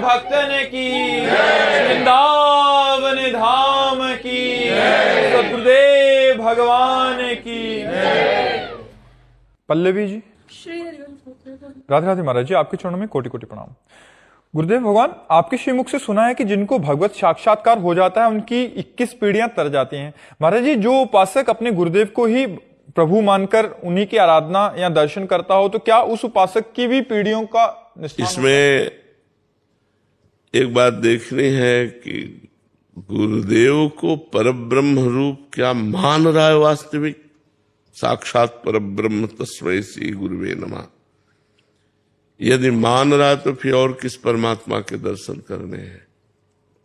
भक्तन की, वृंदावन धाम की, सतगुरुदेव भगवान की। पल्लवी जी। राधे राधे महाराज जी, आपके चरणों में कोटि कोटि प्रणाम। गुरुदेव भगवान, आपके श्रीमुख से सुना है कि जिनको भगवत साक्षात्कार हो जाता है उनकी 21 पीढ़ियां तर जाती हैं। महाराज जी, जो उपासक अपने गुरुदेव को ही प्रभु मानकर उन्हीं की आराधना या दर्शन करता हो, तो क्या उस उपासक की भी पीढ़ियों का निष्ठान इसमें एक बात देखनी है कि गुरुदेव को परब्रह्म रूप क्या मान रहा है वास्तविक? साक्षात परब्रह्म तस्मै श्री गुरुवे नमः। यदि मान रहा तो फिर और किस परमात्मा के दर्शन करने हैं?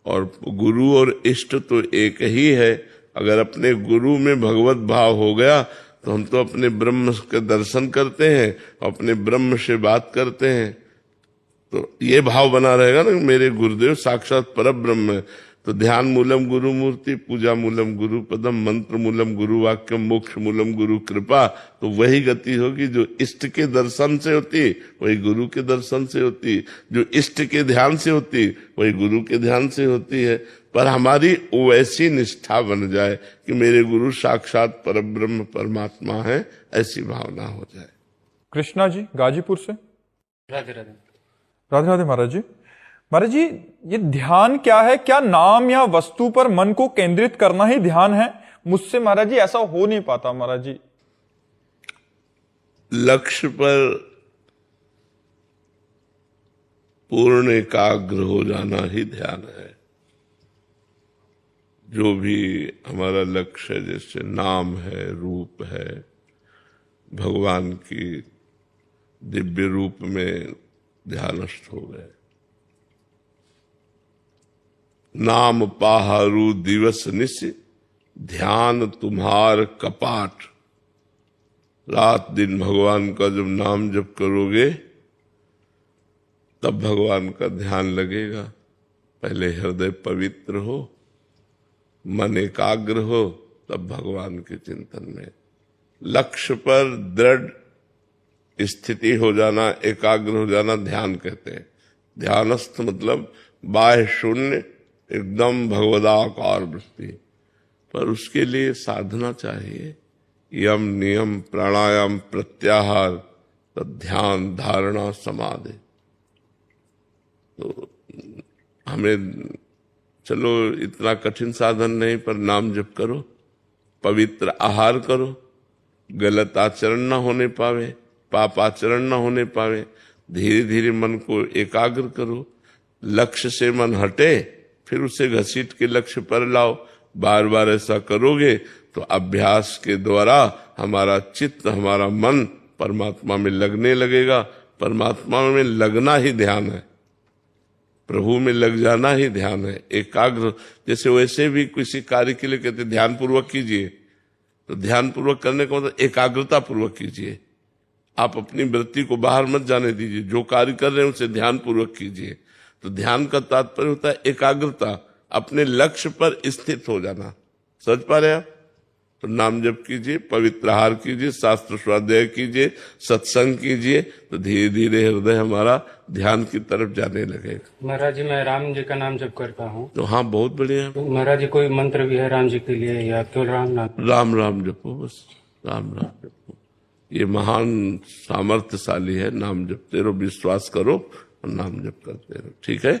और गुरु और इष्ट तो एक ही है। अगर अपने गुरु में भगवत भाव हो गया तो हम तो अपने ब्रह्म के दर्शन करते हैं, अपने ब्रह्म से बात करते हैं। तो ये भाव बना रहेगा ना, मेरे गुरुदेव साक्षात परब्रह्म है। तो ध्यान मूलम गुरु मूर्ति, पूजा मूलम गुरु पदम, मंत्र मूलम गुरु वाक्यम, मोक्ष मूलम गुरु कृपा। तो वही गति होगी जो इष्ट के दर्शन से होती, वही गुरु के दर्शन से होती। जो इष्ट के ध्यान से होती, वही गुरु के ध्यान से होती है। पर हमारी वैसी निष्ठा बन जाए कि मेरे गुरु साक्षात परब्रह्म परमात्मा है, ऐसी भावना हो जाए। कृष्णा जी गाजीपुर से। राधे राधे। राधे राधे महाराज जी। महाराज जी, ये ध्यान क्या है? क्या नाम या वस्तु पर मन को केंद्रित करना ही ध्यान है? मुझसे महाराज जी ऐसा हो नहीं पाता महाराज जी। लक्ष्य पर पूर्ण एकाग्र हो जाना ही ध्यान है। जो भी हमारा लक्ष्य है, जैसे नाम है, रूप है, भगवान की दिव्य रूप में ध्यानस्थ हो गए। नाम पाहरू दिवस निश, ध्यान तुम्हार कपाट। रात दिन भगवान का जब नाम जप करोगे तब भगवान का ध्यान लगेगा। पहले हृदय पवित्र हो, मन एकाग्र हो, तब भगवान के चिंतन में लक्ष्य पर दृढ़ स्थिति हो जाना, एकाग्र हो जाना ध्यान कहते हैं। ध्यानस्थ मतलब बाह्य शून्य, एकदम भगवदाकार वृत्ति। पर उसके लिए साधना चाहिए, यम नियम प्राणायाम प्रत्याहार, तब ध्यान धारणा समाधि। तो हमें चलो इतना कठिन साधन नहीं, पर नाम जप करो, पवित्र आहार करो, गलत आचरण ना होने पावे, पाप आचरण ना होने पावे। धीरे धीरे मन को एकाग्र करो। लक्ष्य से मन हटे, फिर उसे घसीट के लक्ष्य पर लाओ। बार बार ऐसा करोगे तो अभ्यास के द्वारा हमारा चित्त, हमारा मन परमात्मा में लगने लगेगा। परमात्मा में लगना ही ध्यान है, प्रभु में लग जाना ही ध्यान है। एकाग्र, जैसे वैसे भी किसी कार्य के लिए कहते ध्यान पूर्वक कीजिए, तो ध्यान पूर्वक करने का मतलब एकाग्रता पूर्वक कीजिए। आप अपनी वृत्ति को बाहर मत जाने दीजिए, जो कार्य कर रहे हैं उसे ध्यान पूर्वक कीजिए। तो ध्यान का तात्पर्य होता है एकाग्रता, अपने लक्ष्य पर स्थित हो जाना। समझ पा रहे आप? तो नाम जप कीजिए, पवित्र आहार कीजिए, शास्त्र स्वाध्याय कीजिए, सत्संग कीजिए, तो धीरे धीरे हृदय हमारा ध्यान की तरफ जाने लगेगा। महाराज जी, मैं राम जी का नाम जप करता हूँ। तो हाँ, बहुत बढ़िया। तो महाराज जी, कोई मंत्र भी है राम जी के लिए या केवल राम नाम? राम राम जपो, बस राम राम जपो। ये महान सामर्थ्यशाली है। नाम जपते रहो, विश्वास करो और नाम जप करते रहो, ठीक है।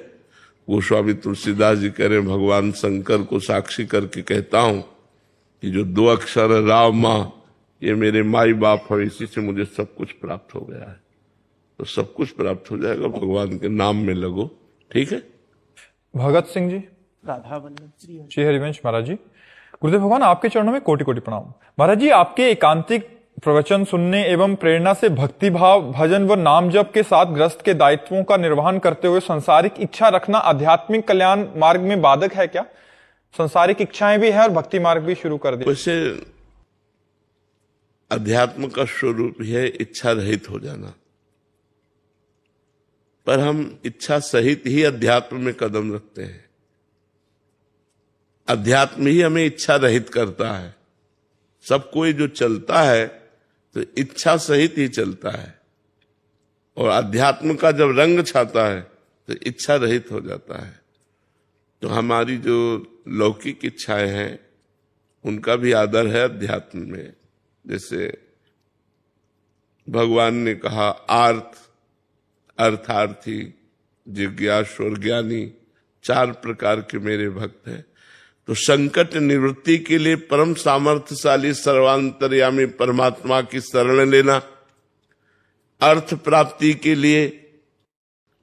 गोस्वामी तुलसीदास जी कह रहे हैं, भगवान शंकर को साक्षी करके कहता हूं कि जो 2 अक्षर है राम माँ, ये मेरे माई बाप है, इसी से मुझे सब कुछ प्राप्त हो गया है। तो सब कुछ प्राप्त हो जाएगा, भगवान के नाम में लगो, ठीक है। भगत सिंह जी। राधा वल्लभ श्री हरिवंश महाराज जी। गुरुदेव भगवान, आपके चरणों में कोटि कोटि प्रणाम। महाराज जी, आपके एकांतिक प्रवचन सुनने एवं प्रेरणा से भक्ति भाव, भजन व नाम जप के साथ ग्रस्त के दायित्वों का निर्वहन करते हुए सांसारिक इच्छा रखना आध्यात्मिक कल्याण मार्ग में बाधक है क्या? सांसारिक इच्छाएं भी है और भक्ति मार्ग भी शुरू कर दिया। वैसे अध्यात्म का स्वरूप है इच्छा रहित हो जाना, पर हम इच्छा सहित ही अध्यात्म में कदम रखते हैं। अध्यात्म ही हमें इच्छा रहित करता है। सब कोई जो चलता है तो इच्छा सहित ही चलता है, और अध्यात्म का जब रंग छाता है तो इच्छा रहित हो जाता है। तो हमारी जो लौकिक इच्छाएं हैं उनका भी आदर है अध्यात्म में। जैसे भगवान ने कहा आर्थ, अर्थार्थी, जिज्ञासु और ज्ञानी 4 प्रकार के मेरे भक्त हैं। तो संकट निवृत्ति के लिए परम सामर्थ्यशाली सर्वांतर्यामी परमात्मा की शरण लेना, अर्थ प्राप्ति के लिए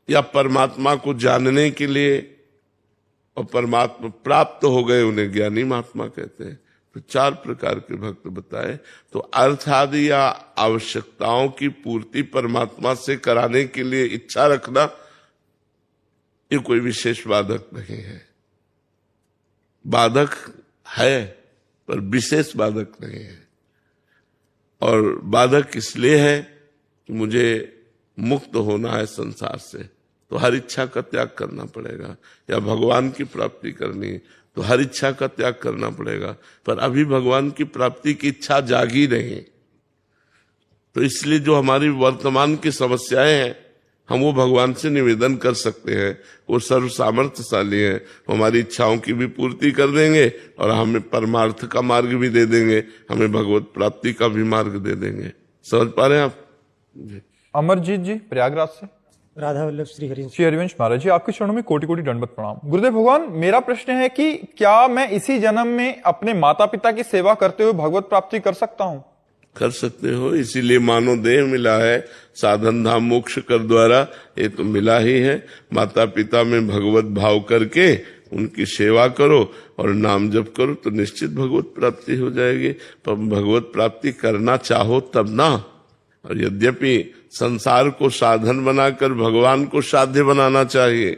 या परमात्मा को जानने के लिए, और परमात्मा प्राप्त हो गए उन्हें ज्ञानी महात्मा कहते हैं। तो 4 प्रकार के भक्त बताए। तो अर्थ आदि या आवश्यकताओं की पूर्ति परमात्मा से कराने के लिए इच्छा रखना ये कोई विशेष बाधक नहीं है। बाधक है पर विशेष बाधक नहीं है। और बाधक इसलिए है कि मुझे मुक्त होना है संसार से, तो हर इच्छा का त्याग करना पड़ेगा, या भगवान की प्राप्ति करनी है तो हर इच्छा का त्याग करना पड़ेगा। पर अभी भगवान की प्राप्ति की इच्छा जागी नहीं, तो इसलिए जो हमारी वर्तमान की समस्याएं हैं हम वो भगवान से निवेदन कर सकते हैं। वो सर्व सामर्थ्यशाली है, हमारी इच्छाओं की भी पूर्ति कर देंगे और हमें परमार्थ का मार्ग भी दे देंगे, हमें भगवत प्राप्ति का भी मार्ग दे देंगे। समझ पा रहे हैं आप? अमरजीत जी प्रयागराज से। राधा वल्लभ श्री हरिवंश महाराज जी, आपके चरणों में कोटि कोटि दंडवत प्रणाम। गुरुदेव भगवान, मेरा प्रश्न है कि क्या मैं इसी जन्म में अपने माता पिता की सेवा करते हुए भगवत प्राप्ति कर सकता हूँ? कर सकते हो, इसीलिए मानव देह मिला है, साधन धाम मोक्ष कर द्वारा ये तो मिला ही है। माता पिता में भगवत भाव करके उनकी सेवा करो और नाम जप करो तो निश्चित भगवत प्राप्ति हो जाएगी। पर भगवत प्राप्ति करना चाहो तब ना। और यद्यपि संसार को साधन बनाकर भगवान को साध्य बनाना चाहिए,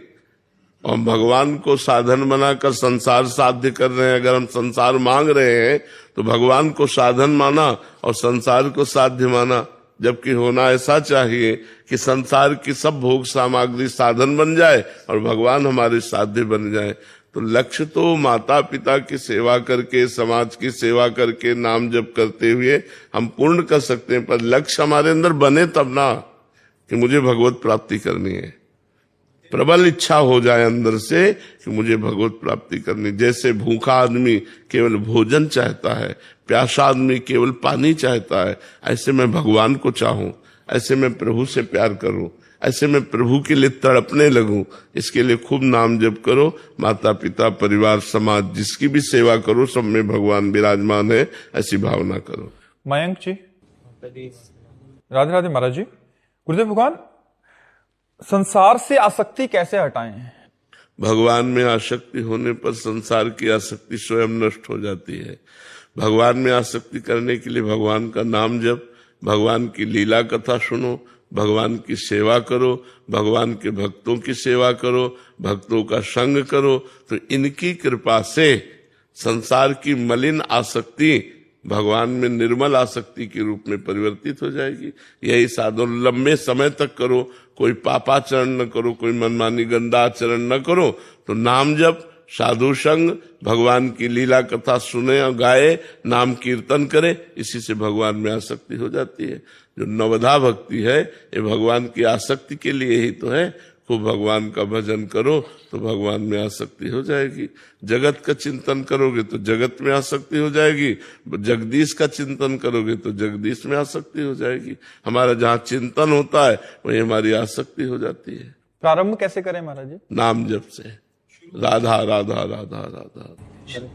और भगवान को साधन बनाकर संसार साध्य कर रहे हैं। अगर हम संसार मांग रहे हैं तो भगवान को साधन माना और संसार को साध्य माना, जबकि होना ऐसा चाहिए कि संसार की सब भोग सामग्री साधन बन जाए और भगवान हमारे साध्य बन जाए। तो लक्ष्य तो माता पिता की सेवा करके, समाज की सेवा करके, नाम जप करते हुए हम पूर्ण कर सकते हैं, पर लक्ष्य हमारे अंदर बने तब ना कि मुझे भगवत प्राप्ति करनी है। प्रबल इच्छा हो जाए अंदर से कि मुझे भगवत प्राप्ति करनी। जैसे भूखा आदमी केवल भोजन चाहता है, प्यासा आदमी केवल पानी चाहता है, ऐसे मैं भगवान को चाहूं, ऐसे मैं प्रभु से प्यार करूं, ऐसे मैं प्रभु के लिए तड़पने लगूं। इसके लिए खूब नाम जप करो, माता पिता परिवार समाज जिसकी भी सेवा करो, सब में भगवान विराजमान है, ऐसी भावना करो। मयंक जी। राधे राधे महाराज जी। गुरुदेव भगवान, संसार से आसक्ति कैसे हटाएं? भगवान में आसक्ति होने पर संसार की आसक्ति स्वयं नष्ट हो जाती है। भगवान में आसक्ति करने के लिए भगवान का नाम जप, भगवान की लीला कथा सुनो, भगवान की सेवा करो, भगवान के भक्तों की सेवा करो, भक्तों का संग करो, तो इनकी कृपा से संसार की मलिन आसक्ति भगवान में निर्मल आसक्ति के रूप में परिवर्तित हो जाएगी। यही साधन लंबे समय तक करो, कोई पापाचरण न करो, कोई मनमानी गंदा आचरण न करो, तो नाम जप, साधु संग, भगवान की लीला कथा सुने और गाए, नाम कीर्तन करे, इसी से भगवान में आसक्ति हो जाती है। जो नवधा भक्ति है ये भगवान की आसक्ति के लिए ही तो है। खूब भगवान का भजन करो तो भगवान में आसक्ति हो जाएगी। जगत का चिंतन करोगे तो जगत में आसक्ति हो जाएगी, जगदीश का चिंतन करोगे तो जगदीश में आसक्ति हो जाएगी। हमारा जहाँ चिंतन होता है वही हमारी आसक्ति हो जाती है। प्रारंभ कैसे करें महाराज जी? नाम जप से, राधा राधा राधा राधा।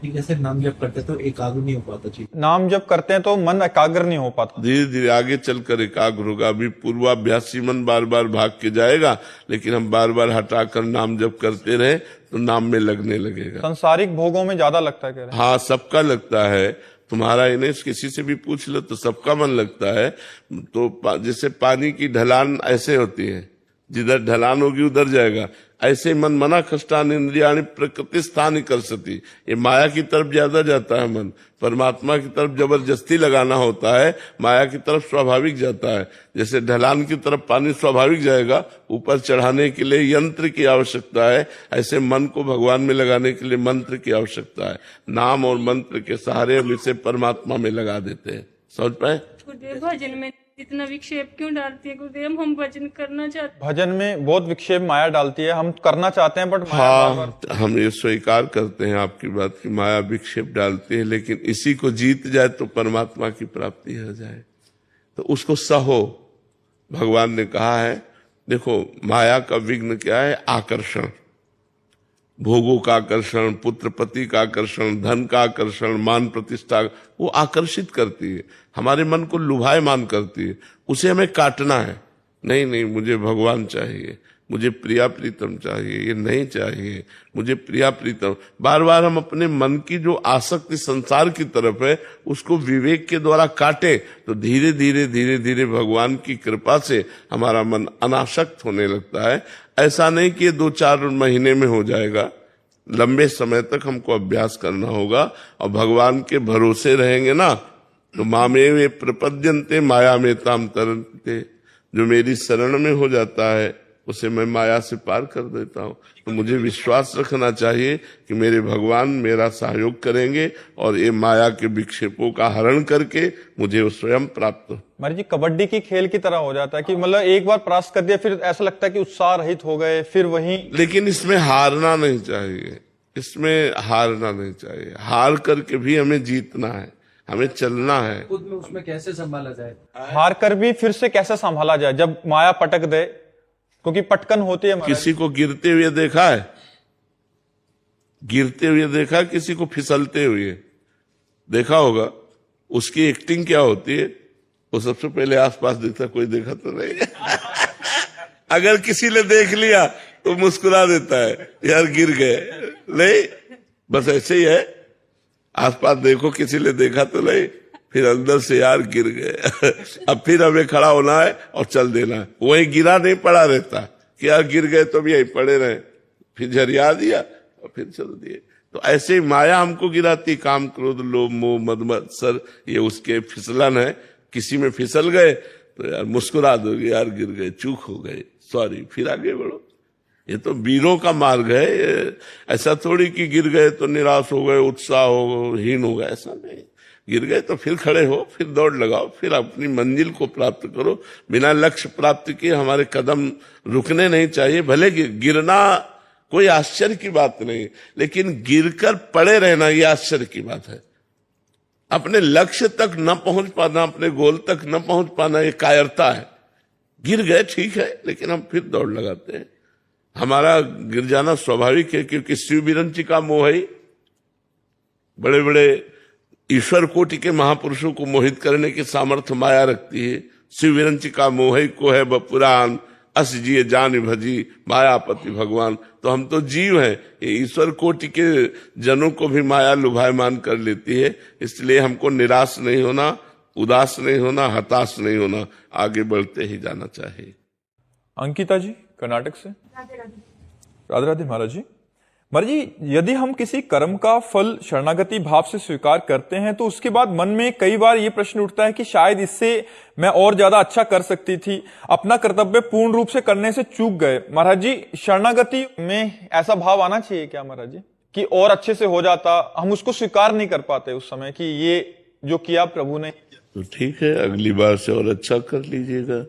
जैसे नाम जप करते तो एकाग्र नहीं हो पाता जी। नाम जप करते हैं तो मन एकाग्र नहीं हो पाता। धीरे धीरे आगे चलकर एकाग्र होगा। अभी पूर्वाभ्यासी मन बार बार भाग के जाएगा, लेकिन हम बार बार हटाकर नाम जप करते रहे तो नाम में लगने लगेगा। सांसारिक भोगों में ज्यादा लगता है, कह रहे हैं। हाँ, सबका लगता है। तुम्हारा इन्हें किसी से भी पूछ लो तो सबका मन लगता है। तो जैसे पानी की ढलान ऐसे होती है, जिधर ढलान होगी उधर जाएगा। ऐसे मन मना खष्टान इंद्रियाणि प्रकृति स्थान कर सती, ये माया की तरफ ज्यादा जाता है मन। परमात्मा की तरफ जबरदस्ती लगाना होता है, माया की तरफ स्वाभाविक जाता है। जैसे ढलान की तरफ पानी स्वाभाविक जाएगा, ऊपर चढ़ाने के लिए यंत्र की आवश्यकता है, ऐसे मन को भगवान में लगाने के लिए मंत्र की आवश्यकता है। नाम और मंत्र के सहारे हम इसे परमात्मा में लगा देते हैं। समझ पाए? भोजन में इतना विक्षेप क्यों डालती है गुरुदेव? हम भजन करना चाहते भजन में बहुत विक्षेप माया डालती है, हम करना चाहते हैं बट माया बार बार। हाँ, हम ये स्वीकार करते हैं आपकी बात की माया विक्षेप डालती है, लेकिन इसी को जीत जाए तो परमात्मा की प्राप्ति हो जाए, तो उसको सहो। भगवान ने कहा है, देखो माया का विघ्न क्या है? आकर्षण, भोगों का आकर्षण, पुत्र पति का आकर्षण, धन का आकर्षण, मान प्रतिष्ठा, वो आकर्षित करती है, हमारे मन को लुभायमान करती है, उसे हमें काटना है। नहीं नहीं, मुझे भगवान चाहिए, मुझे प्रिया प्रीतम चाहिए, ये नहीं चाहिए, मुझे प्रिया प्रीतम। बार बार हम अपने मन की जो आसक्ति संसार की तरफ है उसको विवेक के द्वारा काटे तो धीरे धीरे धीरे धीरे भगवान की कृपा से हमारा मन अनासक्त होने लगता है। ऐसा नहीं कि 2-4 महीने में हो जाएगा, लंबे समय तक हमको अभ्यास करना होगा। और भगवान के भरोसे रहेंगे ना तो मामेवे प्रपद्यन्ते माया में ताम तरन्ते, जो मेरी शरण में हो जाता है उसे मैं माया से पार कर देता हूँ। तो मुझे विश्वास रखना चाहिए कि मेरे भगवान मेरा सहयोग करेंगे और ये माया के विक्षेपों का हरण करके मुझे वो स्वयं प्राप्त हो। महाराज जी, कबड्डी की खेल की तरह हो जाता है कि मतलब एक बार परास्त कर दिया फिर ऐसा लगता है कि उत्साह रहित हो गए, फिर वही। लेकिन इसमें हारना नहीं चाहिए, इसमें हारना नहीं चाहिए। हार करके भी हमें जीतना है, हमें चलना है। खुद में उसमें कैसे संभाला जाए? हार कर भी फिर से कैसे संभाला जाए जब माया पटक दे, क्योंकि पटकन होती है। किसी को गिरते हुए देखा है? गिरते हुए देखा? किसी को फिसलते हुए देखा होगा? उसकी एक्टिंग क्या होती है? वो सबसे पहले आसपास देखता, कोई देखा तो नहीं। अगर किसी ने देख लिया तो मुस्कुरा देता है, यार गिर गए। नहीं, बस ऐसे ही है, आसपास देखो किसी ने देखा तो नहीं, फिर अंदर से यार गिर गए। अब फिर हमें खड़ा होना है और चल देना है। वही गिरा नहीं पड़ा रहता कि यार गिर गए तो भी यही पड़े रहे, फिर झरिया दिया और फिर चल दिए। तो ऐसे ही माया हमको गिराती, काम क्रोध लोभ मोह मद मत्सर, ये उसके फिसलन है। किसी में फिसल गए तो यार मुस्कुरा दो, यार गिर गए, चूक हो गए, सॉरी, फिर आगे बढ़ो। ये तो वीरों का मार्ग है। ऐसा थोड़ी कि गिर गए तो निराश हो गए, उत्साह हो हीन हो गए, ऐसा नहीं। गिर गए तो फिर खड़े हो, फिर दौड़ लगाओ, फिर अपनी मंजिल को प्राप्त करो। बिना लक्ष्य प्राप्त किए हमारे कदम रुकने नहीं चाहिए। भले गिरना कोई आश्चर्य की बात नहीं, लेकिन गिरकर पड़े रहना ये आश्चर्य की बात है। अपने लक्ष्य तक न पहुंच पाना, अपने गोल तक न पहुंच पाना, ये कायरता है। गिर गए ठीक है, लेकिन हम फिर दौड़ लगाते हैं। हमारा गिर जाना स्वाभाविक है, क्योंकि शिव विरंची का मोह है। बड़े बड़े ईश्वर कोटि के महापुरुषों को मोहित करने की सामर्थ्य माया रखती है। शिव विरंची का मोह को है बपुराण, अस जिए जान भजी मायापति भगवान। तो हम तो जीव हैं, ये ईश्वर कोटि के जनों को भी माया लुभायमान कर लेती है। इसलिए हमको निराश नहीं होना, उदास नहीं होना, हताश नहीं होना, आगे बढ़ते ही जाना चाहिए। अंकिता जी कर्नाटक से। राधे राधे महाराज जी। महाराज जी, यदि हम किसी कर्म का फल शरणागति भाव से स्वीकार करते हैं तो उसके बाद मन में कई बार ये प्रश्न उठता है कि शायद इससे मैं और ज्यादा अच्छा कर सकती थी, अपना कर्तव्य पूर्ण रूप से करने से चूक गए। महाराज जी, शरणागति में ऐसा भाव आना चाहिए क्या महाराज जी, कि और अच्छे से हो जाता? हम उसको स्वीकार नहीं कर पाते उस समय कि ये जो किया प्रभु ने। तो ठीक है, अगली बार से और अच्छा कर लीजिएगा।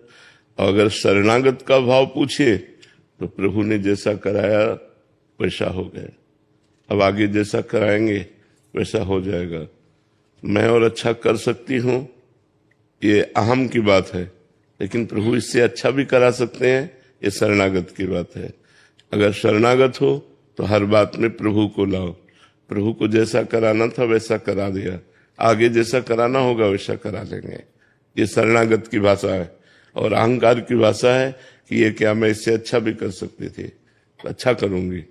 अगर शरणागत का भाव पूछिए तो प्रभु ने जैसा कराया वैसा हो गया, अब आगे जैसा कराएंगे वैसा हो जाएगा। मैं और अच्छा कर सकती हूँ, ये अहम की बात है, लेकिन प्रभु इससे अच्छा भी करा सकते हैं, ये शरणागत की बात है। अगर शरणागत हो तो हर बात में प्रभु को लाओ। प्रभु को जैसा कराना था वैसा करा दिया, आगे जैसा कराना होगा वैसा करा लेंगे। ये शरणागत की भाषा है। और अहंकार की भाषा है कि ये क्या मैं इससे अच्छा भी कर सकती थी, अच्छा करूंगी,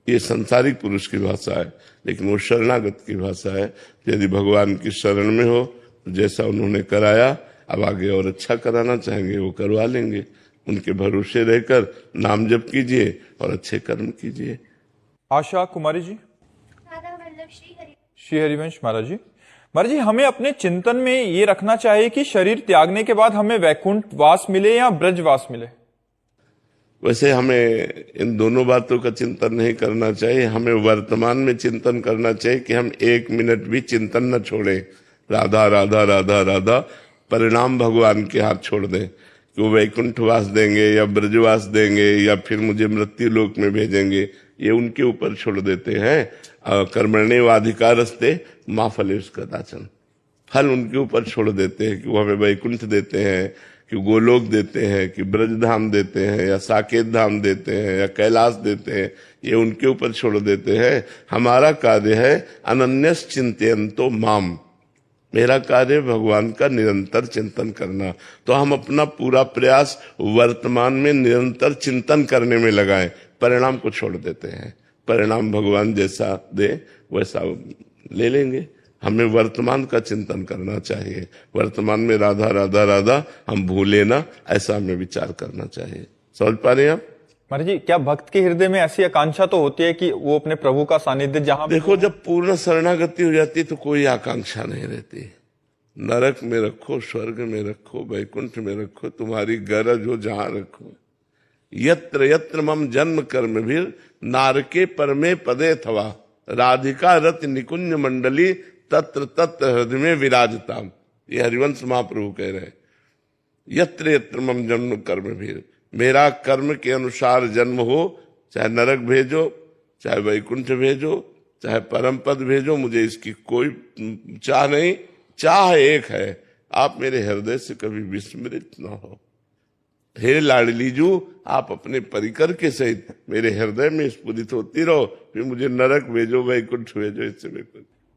ये संसारिक पुरुष की भाषा है। लेकिन वो शरणागत की भाषा है। यदि भगवान की शरण में हो तो जैसा उन्होंने कराया, अब आगे और अच्छा कराना चाहेंगे वो करवा लेंगे। उनके भरोसे रहकर नाम जप कीजिए और अच्छे कर्म कीजिए। आशा कुमारी जी। श्री हरिवंश महाराज जी। महाराज जी, हमें अपने चिंतन में ये रखना चाहिए कि शरीर त्यागने के बाद हमें वैकुंठ वास मिले या ब्रजवास मिले। वैसे हमें इन दोनों बातों का चिंतन नहीं करना चाहिए। हमें वर्तमान में चिंतन करना चाहिए कि हम 1 मिनट भी चिंतन न छोड़ें। राधा राधा राधा राधा, परिणाम भगवान के हाथ छोड़ दें कि वो वैकुंठवास देंगे या ब्रजवास देंगे या फिर मुझे मृत्यु लोक में भेजेंगे, ये उनके ऊपर छोड़ देते हैं। कर्मण्येवाधिकारस्ते मा फलेषु कदाचन, फल उनके ऊपर छोड़ देते हैं कि वो हमें वैकुंठ देते हैं, कि गोलोक देते हैं, कि ब्रजधाम देते हैं, या साकेत धाम देते हैं, या कैलाश देते हैं, ये उनके ऊपर छोड़ देते हैं। हमारा कार्य है अनन्यस चिंतयन्तो माम, मेरा कार्य भगवान का निरंतर चिंतन करना। तो हम अपना पूरा प्रयास वर्तमान में निरंतर चिंतन करने में लगाएं, परिणाम को छोड़ देते हैं। परिणाम भगवान जैसा दे वैसा ले लेंगे। हमें वर्तमान का चिंतन करना चाहिए, वर्तमान में राधा राधा राधा हम भूले ना, ऐसा हमें विचार करना चाहिए। समझ पा रहे हैं आप? महाराज जी, क्या भक्त के हृदय में ऐसी आकांक्षा तो होती है कि वो अपने प्रभु का सानिध्य जहां देखो, जब पूर्ण शरणागति हो जाती है तो कोई आकांक्षा नहीं रहती। नरक में रखो, स्वर्ग में रखो, वैकुंठ में रखो, तुम्हारी गरज हो जहां रखो। यत्र यत्र मम जन्म कर्म भी नारके परमे पदे थवा, राधिका रत निकुंज मंडली तत्र तत्र हृदय में विराजताम। ये हरिवंश महाप्रभु कह रहे हैं। यत्र यत्र मम जन्म कर्म भी, मेरा कर्म के अनुसार जन्म हो, चाहे नरक भेजो, चाहे वैकुंठ भेजो, चाहे परम पद भेजो, मुझे इसकी कोई चाह नहीं। चाह एक है, आप मेरे हृदय से कभी विस्मृत न हो। हे लाडलीजू, आप अपने परिकर के सहित मेरे हृदय में स्फुरित होती रहो, फिर मुझे नरक भेजो, वैकुंठ भेजो, इससे मैं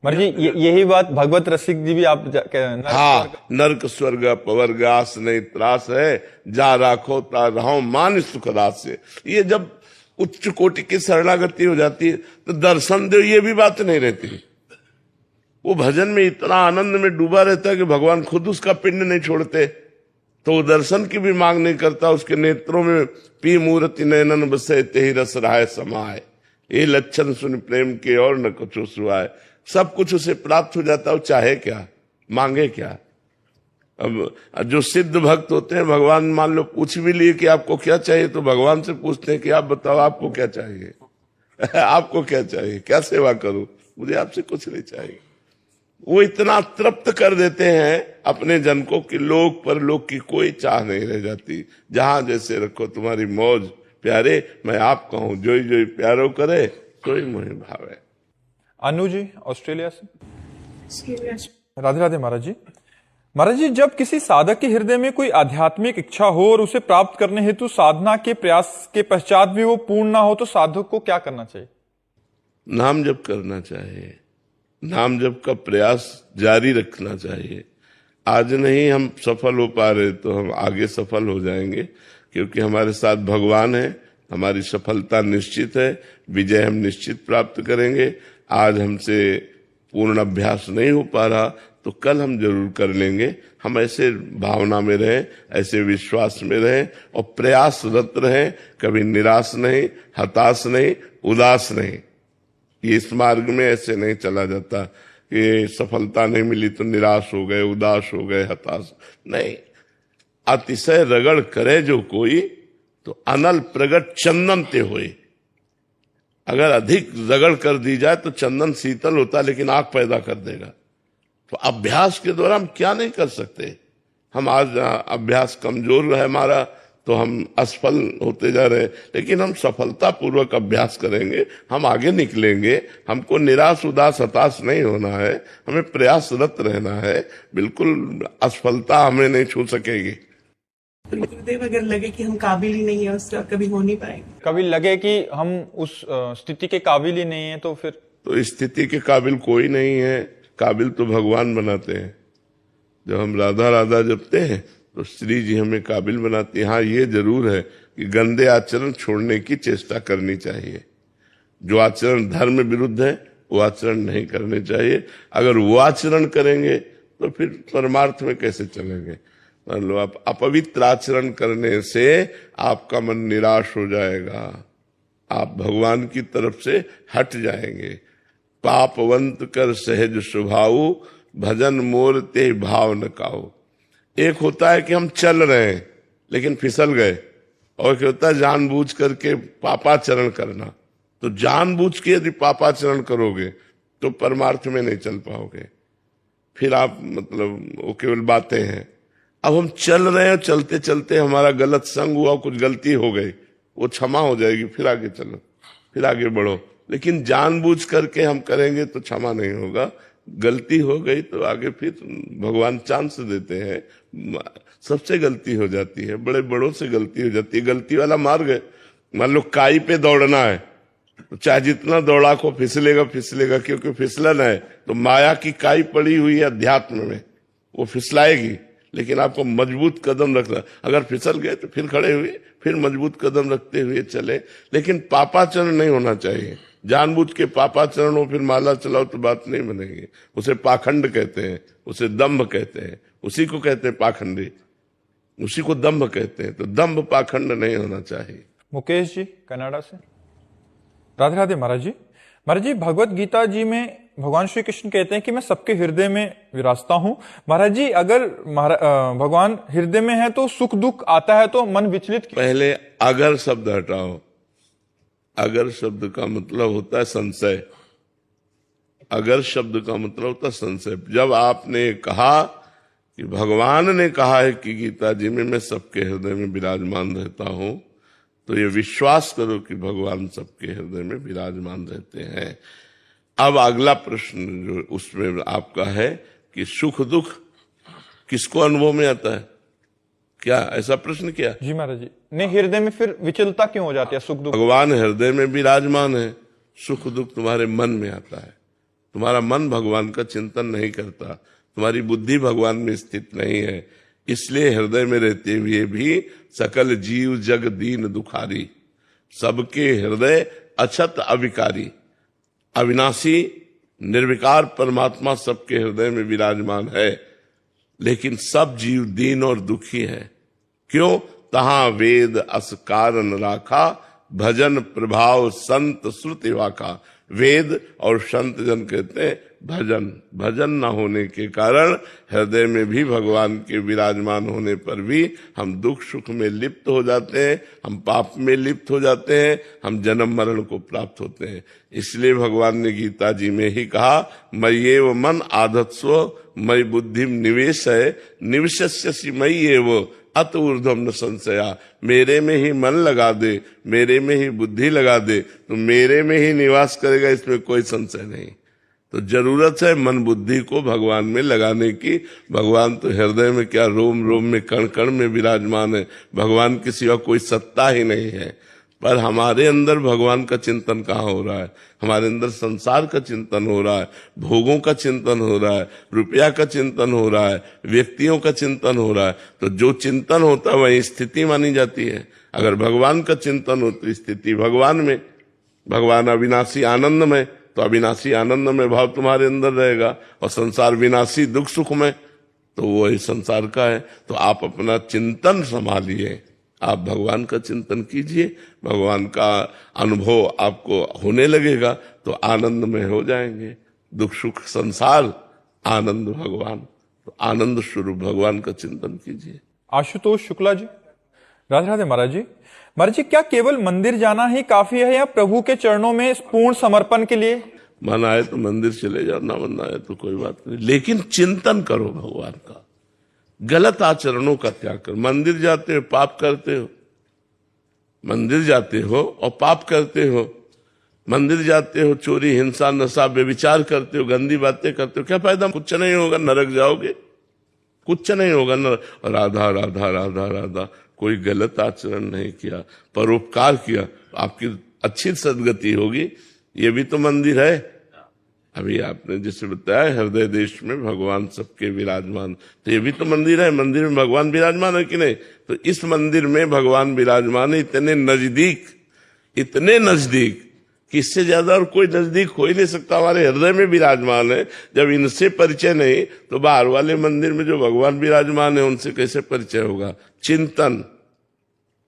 महाराज जी, यही बात भगवत रसिक जी भी आप हाँ, नरक स्वर्ग पवर्ग आस नहीं त्रास है, जा राखो ता रहो मान सुख रास से। ये जब उच्च कोटि की शरणागति हो जाती है तो दर्शन दो, ये भी बात नहीं रहती। वो भजन में इतना आनंद में डूबा रहता है कि भगवान खुद उसका पिंड नहीं छोड़ते, तो वो दर्शन की भी मांग नहीं करता। उसके नेत्रों में पी मूर्ति नयनन बसे तेहि रस राय समाए, ये लक्षण सुन प्रेम के और न कुछ सुहाए। सब कुछ उसे प्राप्त हो जाता है, वो चाहे क्या, मांगे क्या। अब जो सिद्ध भक्त होते हैं, भगवान मान लो पूछ भी लिए कि आपको क्या चाहिए, तो भगवान से पूछते हैं कि आप बताओ आपको क्या चाहिए आपको क्या चाहिए, क्या सेवा करूं, मुझे आपसे कुछ नहीं चाहिए। वो इतना तृप्त कर देते हैं अपने जन को कि लोक पर लोक की कोई चाह नहीं रह जाती। जहां जैसे रखो तुम्हारी मौज प्यारे, मैं आप कहूं जोई जोई प्यारो करे सोई मोहि भावे। अनु जी ऑस्ट्रेलिया से, राधे राधे महाराज जी। महाराज जी, जब किसी साधक के हृदय में कोई आध्यात्मिक इच्छा हो और उसे प्राप्त करने हेतु साधना के प्रयास के पश्चात भी वो पूर्ण ना हो, तो साधक को क्या करना चाहिए? नाम जप करना चाहिए, नाम जप का प्रयास जारी रखना चाहिए। आज नहीं हम सफल हो पा रहे तो हम आगे सफल हो जाएंगे, क्योंकि हमारे साथ भगवान है। हमारी सफलता निश्चित है, विजय हम निश्चित प्राप्त करेंगे। आज हमसे पूर्ण अभ्यास नहीं हो पा रहा तो कल हम जरूर कर लेंगे। हम ऐसे भावना में रहें, ऐसे विश्वास में रहें और प्रयासरत रहें, कभी निराश नहीं, हताश नहीं, उदास नहीं। ये इस मार्ग में ऐसे नहीं चला जाता कि सफलता नहीं मिली तो निराश हो गए, उदास हो गए, हताश नहीं। अतिशय रगड़ करे जो कोई, तो अनल प्रगट चंदन ते होए। अगर अधिक रगड़ कर दी जाए तो चंदन शीतल होता लेकिन आग पैदा कर देगा। तो अभ्यास के द्वारा हम क्या नहीं कर सकते। हम आज अभ्यास कमजोर है हमारा तो हम असफल होते जा रहे हैं, लेकिन हम सफलता पूर्वक अभ्यास करेंगे, हम आगे निकलेंगे। हमको निराश उदास हताश नहीं होना है, हमें प्रयासरत रहना है। बिल्कुल असफलता हमें नहीं छू सकेगी। तो गुरुदेव, अगर लगे कि हम काबिल ही नहीं है उसका, कभी हो नहीं पाएंगे। कभी लगे कि हम उस स्थिति के काबिल ही नहीं है, तो फिर तो स्थिति के काबिल कोई नहीं है, काबिल तो भगवान बनाते हैं। जब हम राधा राधा जपते हैं तो श्री जी हमें काबिल बनाती है। हाँ, ये जरूर है कि गंदे आचरण छोड़ने की चेष्टा करनी चाहिए। जो आचरण धर्म विरुद्ध है वो आचरण नहीं करने चाहिए। अगर वो आचरण करेंगे तो फिर परमार्थ में कैसे चलेंगे। मान लो आप अपवित्र आचरण करने से आपका मन निराश हो जाएगा, आप भगवान की तरफ से हट जाएंगे। पापवंत कर सहज स्वभाव, भजन मोर ते भाव न काओ। एक होता है कि हम चल रहे हैं लेकिन फिसल गए, और क्या होता है जानबूझ करके पापाचरण करना। तो जानबूझ के यदि पापाचरण करोगे तो परमार्थ में नहीं चल पाओगे। फिर आप मतलब वो केवल बातें हैं, अब हम चल रहे हैं, चलते चलते हमारा गलत संग हुआ, कुछ गलती हो गई, वो क्षमा हो जाएगी, फिर आगे चलो, फिर आगे बढ़ो। लेकिन जानबूझ करके हम करेंगे तो क्षमा नहीं होगा। गलती हो गई तो आगे फिर भगवान चांस देते हैं। सबसे गलती हो जाती है, बड़े बड़ों से गलती हो जाती है। गलती वाला मार्ग है। मान लो काई पे दौड़ना है, तो चाहे जितना दौड़ा को फिसलेगा फिसलेगा, क्योंकि फिसलन है। तो माया की काई पड़ी हुई है अध्यात्म में, वो फिसलाएगी, लेकिन आपको मजबूत कदम रखना। अगर फिसल गए तो फिर खड़े हुए, फिर मजबूत कदम रखते हुए चले। लेकिन पापाचरण नहीं होना चाहिए। जानबूझ के पापाचरण हो फिर माला चलाओ तो बात नहीं बनेगी। उसे पाखंड कहते हैं, उसे दंभ कहते हैं, उसी को कहते हैं पाखंडी, उसी को दंभ कहते हैं। तो दंभ पाखंड नहीं होना चाहिए। मुकेश जी कनाडा से। राधे राधे महाराज जी। महाराज जी, भगवत गीता जी में भगवान श्री कृष्ण कहते हैं कि मैं सबके हृदय में विराजता हूं। महाराज जी, अगर भगवान हृदय में है तो सुख दुख आता है तो मन विचलित पहले अगर शब्द हटाओ। अगर शब्द का मतलब होता है संशय। अगर शब्द का मतलब होता है संशय। जब आपने कहा कि भगवान ने कहा है कि गीता जी में मैं सबके हृदय में विराजमान रहता हूं, तो ये विश्वास करो कि भगवान सबके हृदय में विराजमान रहते हैं। अब अगला प्रश्न जो उसमें आपका है कि सुख दुख किसको अनुभव में आता है, क्या ऐसा प्रश्न किया? जी महाराज जी। नहीं, हृदय में फिर विचलता क्यों हो जाती है सुख दुख? भगवान हृदय में विराजमान है, सुख दुख तुम्हारे मन में आता है। तुम्हारा मन भगवान का चिंतन नहीं करता, तुम्हारी बुद्धि भगवान में स्थित नहीं है। इसलिए हृदय में रहते हुए भी सकल जीव जग दीन दुखारी, सबके हृदय अछत अविकारी, अविनाशी निर्विकार परमात्मा सबके हृदय में विराजमान है। लेकिन सब जीव दीन और दुखी है। क्यों? तहां वेद अस कारण राखा, भजन प्रभाव संत श्रुति वाका। वेद और संत जन कहते हैं भजन, भजन न होने के कारण हृदय में भी भगवान के विराजमान होने पर भी हम दुख सुख में लिप्त हो जाते हैं, हम पाप में लिप्त हो जाते हैं, हम जन्म मरण को प्राप्त होते हैं। इसलिए भगवान ने गीता जी में ही कहा, मय्येव मन आधत्स्व मयि बुद्धिम निवेशय निविशस्यसि मय्येव अत ऊर्ध्वम न संशया। मेरे में ही मन लगा दे, मेरे में ही बुद्धि लगा दे, तो मेरे में ही निवास करेगा, इसमें कोई संशय नहीं। तो जरूरत है मन बुद्धि को भगवान में लगाने की। भगवान तो हृदय में क्या, रोम रोम में कण कण में विराजमान है। भगवान के सिवा कोई सत्ता ही नहीं है। पर हमारे अंदर भगवान का चिंतन कहाँ हो रहा है? हमारे अंदर संसार का चिंतन हो रहा है, भोगों का चिंतन हो रहा है, रुपया का चिंतन हो रहा है, व्यक्तियों का चिंतन हो रहा है। तो जो चिंतन होता है वही स्थिति मानी जाती है। अगर भगवान का चिंतन हो तो स्थिति भगवान में। भगवान अविनाशी आनंद में, तो अविनाशी आनंद में भाव तुम्हारे अंदर रहेगा। और संसार विनाशी दुख सुख में, तो वही संसार का है। तो आप अपना चिंतन संभालिए, आप भगवान का चिंतन कीजिए, भगवान का अनुभव आपको होने लगेगा तो आनंद में हो जाएंगे। दुख सुख संसार, आनंद भगवान। तो आनंद स्वरूप भगवान का चिंतन कीजिए। आशुतोष शुक्ला जी। राधे राधे महाराज जी। महाराज जी, क्या केवल मंदिर जाना ही काफी है या प्रभु के चरणों में पूर्ण समर्पण के लिए? मन आए तो मंदिर चले जाओ, ना मन आए तो कोई बात नहीं, लेकिन चिंतन करो भगवान का। गलत आचरणों का त्याग करो। मंदिर जाते हो पाप करते हो, मंदिर जाते हो और पाप करते हो। मंदिर जाते हो चोरी हिंसा नशा व्यभिचार करते हो, गंदी बातें करते हो, क्या फायदा? कुछ नहीं होगा, नरक जाओगे, कुछ नहीं होगा। राधा राधा राधा राधा। कोई गलत आचरण नहीं किया, परोपकार किया, आपकी अच्छी सदगति होगी। ये भी तो मंदिर है। अभी आपने जैसे बताया हृदय देश में भगवान सबके विराजमान, तो ये भी तो मंदिर है। मंदिर में भगवान विराजमान है कि नहीं? तो इस मंदिर में भगवान विराजमान है, इतने नजदीक, इतने नजदीक कि इससे ज्यादा और कोई नजदीक हो ही नहीं सकता। हमारे हृदय में विराजमान है। जब इनसे परिचय नहीं तो बाहर वाले मंदिर में जो भगवान विराजमान है उनसे कैसे परिचय होगा? चिंतन।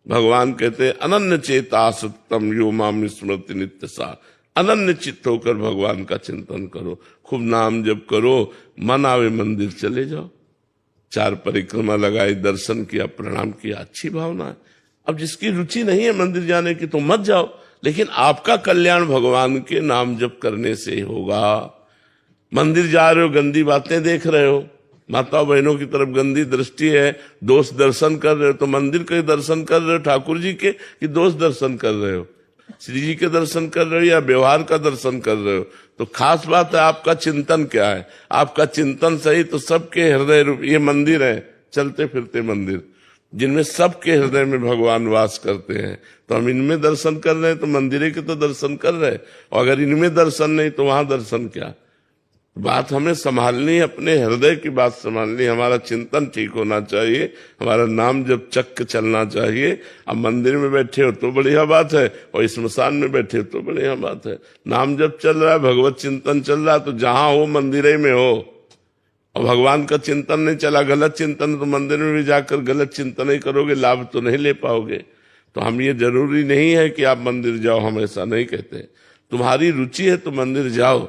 भगवान कहते हैं अनन्य चेता सत्तम यो माम स्मृति नित्य सा। अनन्य चित्त होकर भगवान का चिंतन करो, खूब नाम जप करो, मन आवे मंदिर चले जाओ, 4 परिक्रमा लगाई, दर्शन किया, प्रणाम किया, अच्छी भावना है। अब जिसकी रुचि नहीं है मंदिर जाने की तो मत जाओ, लेकिन आपका कल्याण भगवान के नाम जप करने से ही होगा। मंदिर जा रहे हो, गंदी बातें देख रहे हो, माता बहनों की तरफ गंदी दृष्टि है, दोष दर्शन कर रहे हो तो मंदिर के दर्शन कर रहे हो ठाकुर जी के, कि दोष दर्शन कर रहे हो, श्री जी के दर्शन कर रहे हो या व्यवहार का दर्शन कर रहे हो। तो खास बात है आपका चिंतन क्या है। आपका चिंतन सही तो सबके हृदय रूप ये मंदिर है, चलते फिरते मंदिर, जिनमें सबके हृदय में भगवान वास करते हैं। तो हम इनमें दर्शन कर रहे हैं तो मंदिर के तो दर्शन कर रहे हैं, और अगर इनमें दर्शन नहीं तो वहां दर्शन क्या। बात हमें संभालनी है, अपने हृदय की बात संभालनी, हमारा चिंतन ठीक होना चाहिए, हमारा नाम जब चक्क चलना चाहिए। अब मंदिर में बैठे हो तो बढ़िया बात है, और स्मशान में बैठे हो तो बढ़िया बात है। नाम जब चल रहा है, भगवत चिंतन चल रहा है, तो जहां हो मंदिर ही में हो। और भगवान का चिंतन नहीं चला, गलत चिंतन, तो मंदिर में भी जाकर गलत चिंतन ही करोगे, लाभ तो नहीं ले पाओगे। तो हम ये जरूरी नहीं है कि आप मंदिर जाओ, हम ऐसा नहीं कहते। तुम्हारी रुचि है तो मंदिर जाओ,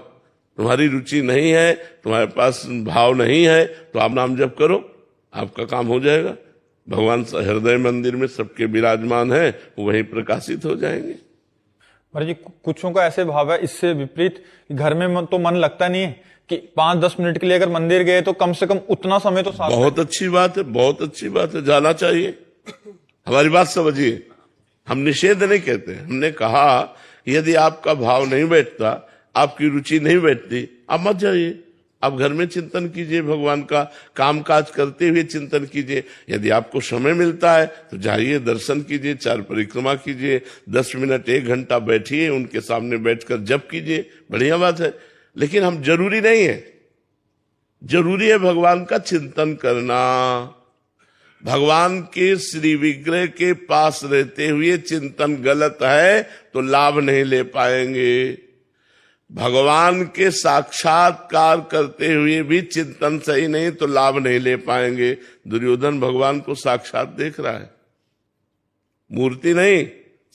तुम्हारी रुचि नहीं है, तुम्हारे पास भाव नहीं है, तो आप नाम जप करो, आपका काम हो जाएगा। भगवान हृदय मंदिर में सबके विराजमान है, वहीं प्रकाशित हो जाएंगे। महाराज जी, कुछों का ऐसे भाव है इससे विपरीत, घर में तो मन लगता नहीं है कि 5-10 मिनट के लिए अगर मंदिर गए तो कम से कम उतना समय तो साथ। बहुत अच्छी बात है, बहुत अच्छी बात है, जाना चाहिए। हमारी बात समझिए, हम निषेध नहीं कहते, हमने कहा यदि आपका भाव नहीं बैठता, आपकी रुचि नहीं बैठती, आप मत जाइए। आप घर में चिंतन कीजिए, भगवान का काम काज करते हुए चिंतन कीजिए। यदि आपको समय मिलता है तो जाइए, दर्शन कीजिए, 4 परिक्रमा कीजिए, 10 मिनट 1 घंटा बैठिए, उनके सामने बैठकर जप कीजिए, बढ़िया बात है। लेकिन हम जरूरी नहीं है, जरूरी है भगवान का चिंतन करना। भगवान के श्री विग्रह के पास रहते हुए चिंतन गलत है तो लाभ नहीं ले पाएंगे। भगवान के साक्षात्कार करते हुए भी चिंतन सही नहीं तो लाभ नहीं ले पाएंगे। दुर्योधन भगवान को साक्षात देख रहा है, मूर्ति नहीं,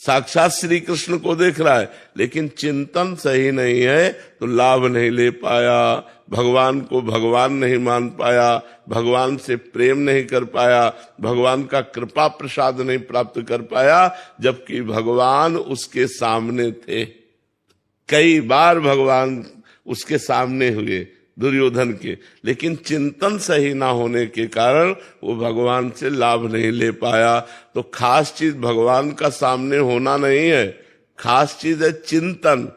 साक्षात श्री कृष्ण को देख रहा है, लेकिन चिंतन सही नहीं है तो लाभ नहीं ले पाया, भगवान को भगवान नहीं मान पाया, भगवान से प्रेम नहीं कर पाया, भगवान का कृपा प्रसाद नहीं प्राप्त कर पाया, जबकि भगवान उसके सामने थे। कई बार भगवान उसके सामने हुए दुर्योधन के, लेकिन चिंतन सही ना होने के कारण वो भगवान से लाभ नहीं ले पाया। तो खास चीज भगवान का सामने होना नहीं है, खास चीज है चिंतन।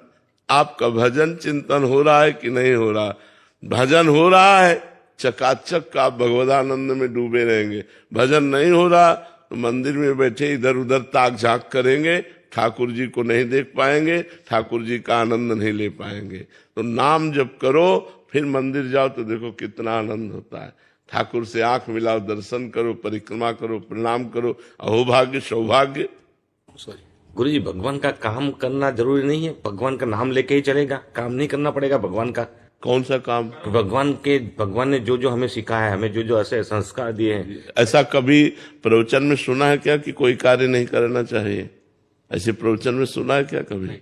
आपका भजन चिंतन हो रहा है कि नहीं हो रहा। भजन हो रहा है, चकाचक आप भगवदानंद में डूबे रहेंगे। भजन नहीं हो रहा तो मंदिर में बैठे इधर उधर ताक झांक करेंगे, ठाकुर जी को नहीं देख पाएंगे, ठाकुर जी का आनंद नहीं ले पाएंगे। तो नाम जप करो, फिर मंदिर जाओ तो देखो कितना आनंद होता है। ठाकुर से आंख मिलाओ, दर्शन करो, परिक्रमा करो, प्रणाम करो, अहोभाग्य सौभाग्य। गुरु जी, भगवान का काम करना जरूरी नहीं है, भगवान का नाम लेके ही चलेगा, काम नहीं करना पड़ेगा भगवान का। कौन सा काम? भगवान ने जो जो हमें सिखाया है, हमें जो जो ऐसे संस्कार दिए हैं। ऐसा कभी प्रवचन में सुना है क्या कि कोई कार्य नहीं करना चाहिए? ऐसे प्रवचन में सुना है क्या कभी?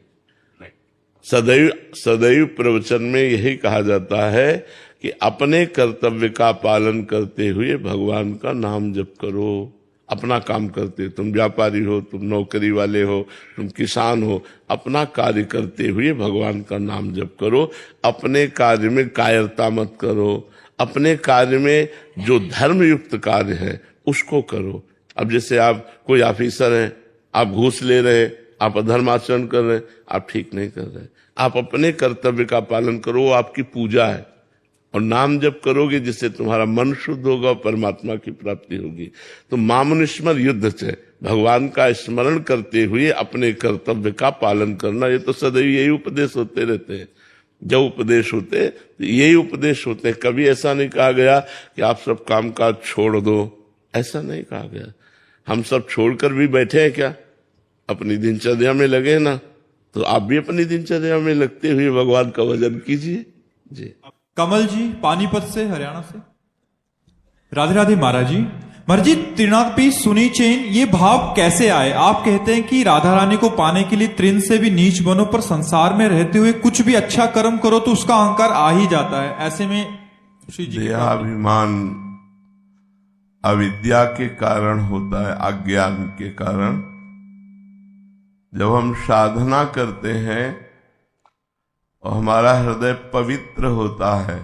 सदैव सदैव प्रवचन में यही कहा जाता है कि अपने कर्तव्य का पालन करते हुए भगवान का नाम जप करो। अपना काम करते, तुम व्यापारी हो, तुम नौकरी वाले हो, तुम किसान हो, अपना कार्य करते हुए भगवान का नाम जप करो। अपने कार्य में कायरता मत करो, अपने कार्य में जो धर्मयुक्त कार्य है उसको करो। अब जैसे आप कोई ऑफिसर हैं, आप घूस ले रहे, आप अधर्माचरण कर रहे, आप ठीक नहीं कर रहे। आप अपने कर्तव्य का पालन करो, वो आपकी पूजा है। और नाम जब करोगे जिससे तुम्हारा मन शुद्ध होगा, परमात्मा की प्राप्ति होगी। तो मामनुष्मर युद्ध से भगवान का स्मरण करते हुए अपने कर्तव्य का पालन करना, ये तो सदैव यही उपदेश होते रहते हैं। जब उपदेश होते तो यही उपदेश होते हैं। कभी ऐसा नहीं कहा गया कि आप सब काम काज छोड़ दो, ऐसा नहीं कहा गया। हम सब छोड़कर भी बैठे हैं क्या? अपनी दिनचर्या में लगे ना, तो आप भी अपनी दिनचर्या में लगते हुए भगवान का भजन कीजिए। जी। कमल जी पानीपत से, हरियाणा से। राधे राधे महाराज जी। महाराज जी, त्रिनापी सुनी चैन, ये भाव कैसे आए? आप कहते हैं कि राधा रानी को पाने के लिए तृण से भी नीच बनो, पर संसार में रहते हुए कुछ भी अच्छा कर्म करो तो उसका अहंकार आ ही जाता है। ऐसे में श्री जी देहाभिमान अविद्या के कारण होता है, अज्ञान के कारण। जब हम साधना करते हैं और हमारा हृदय पवित्र होता है,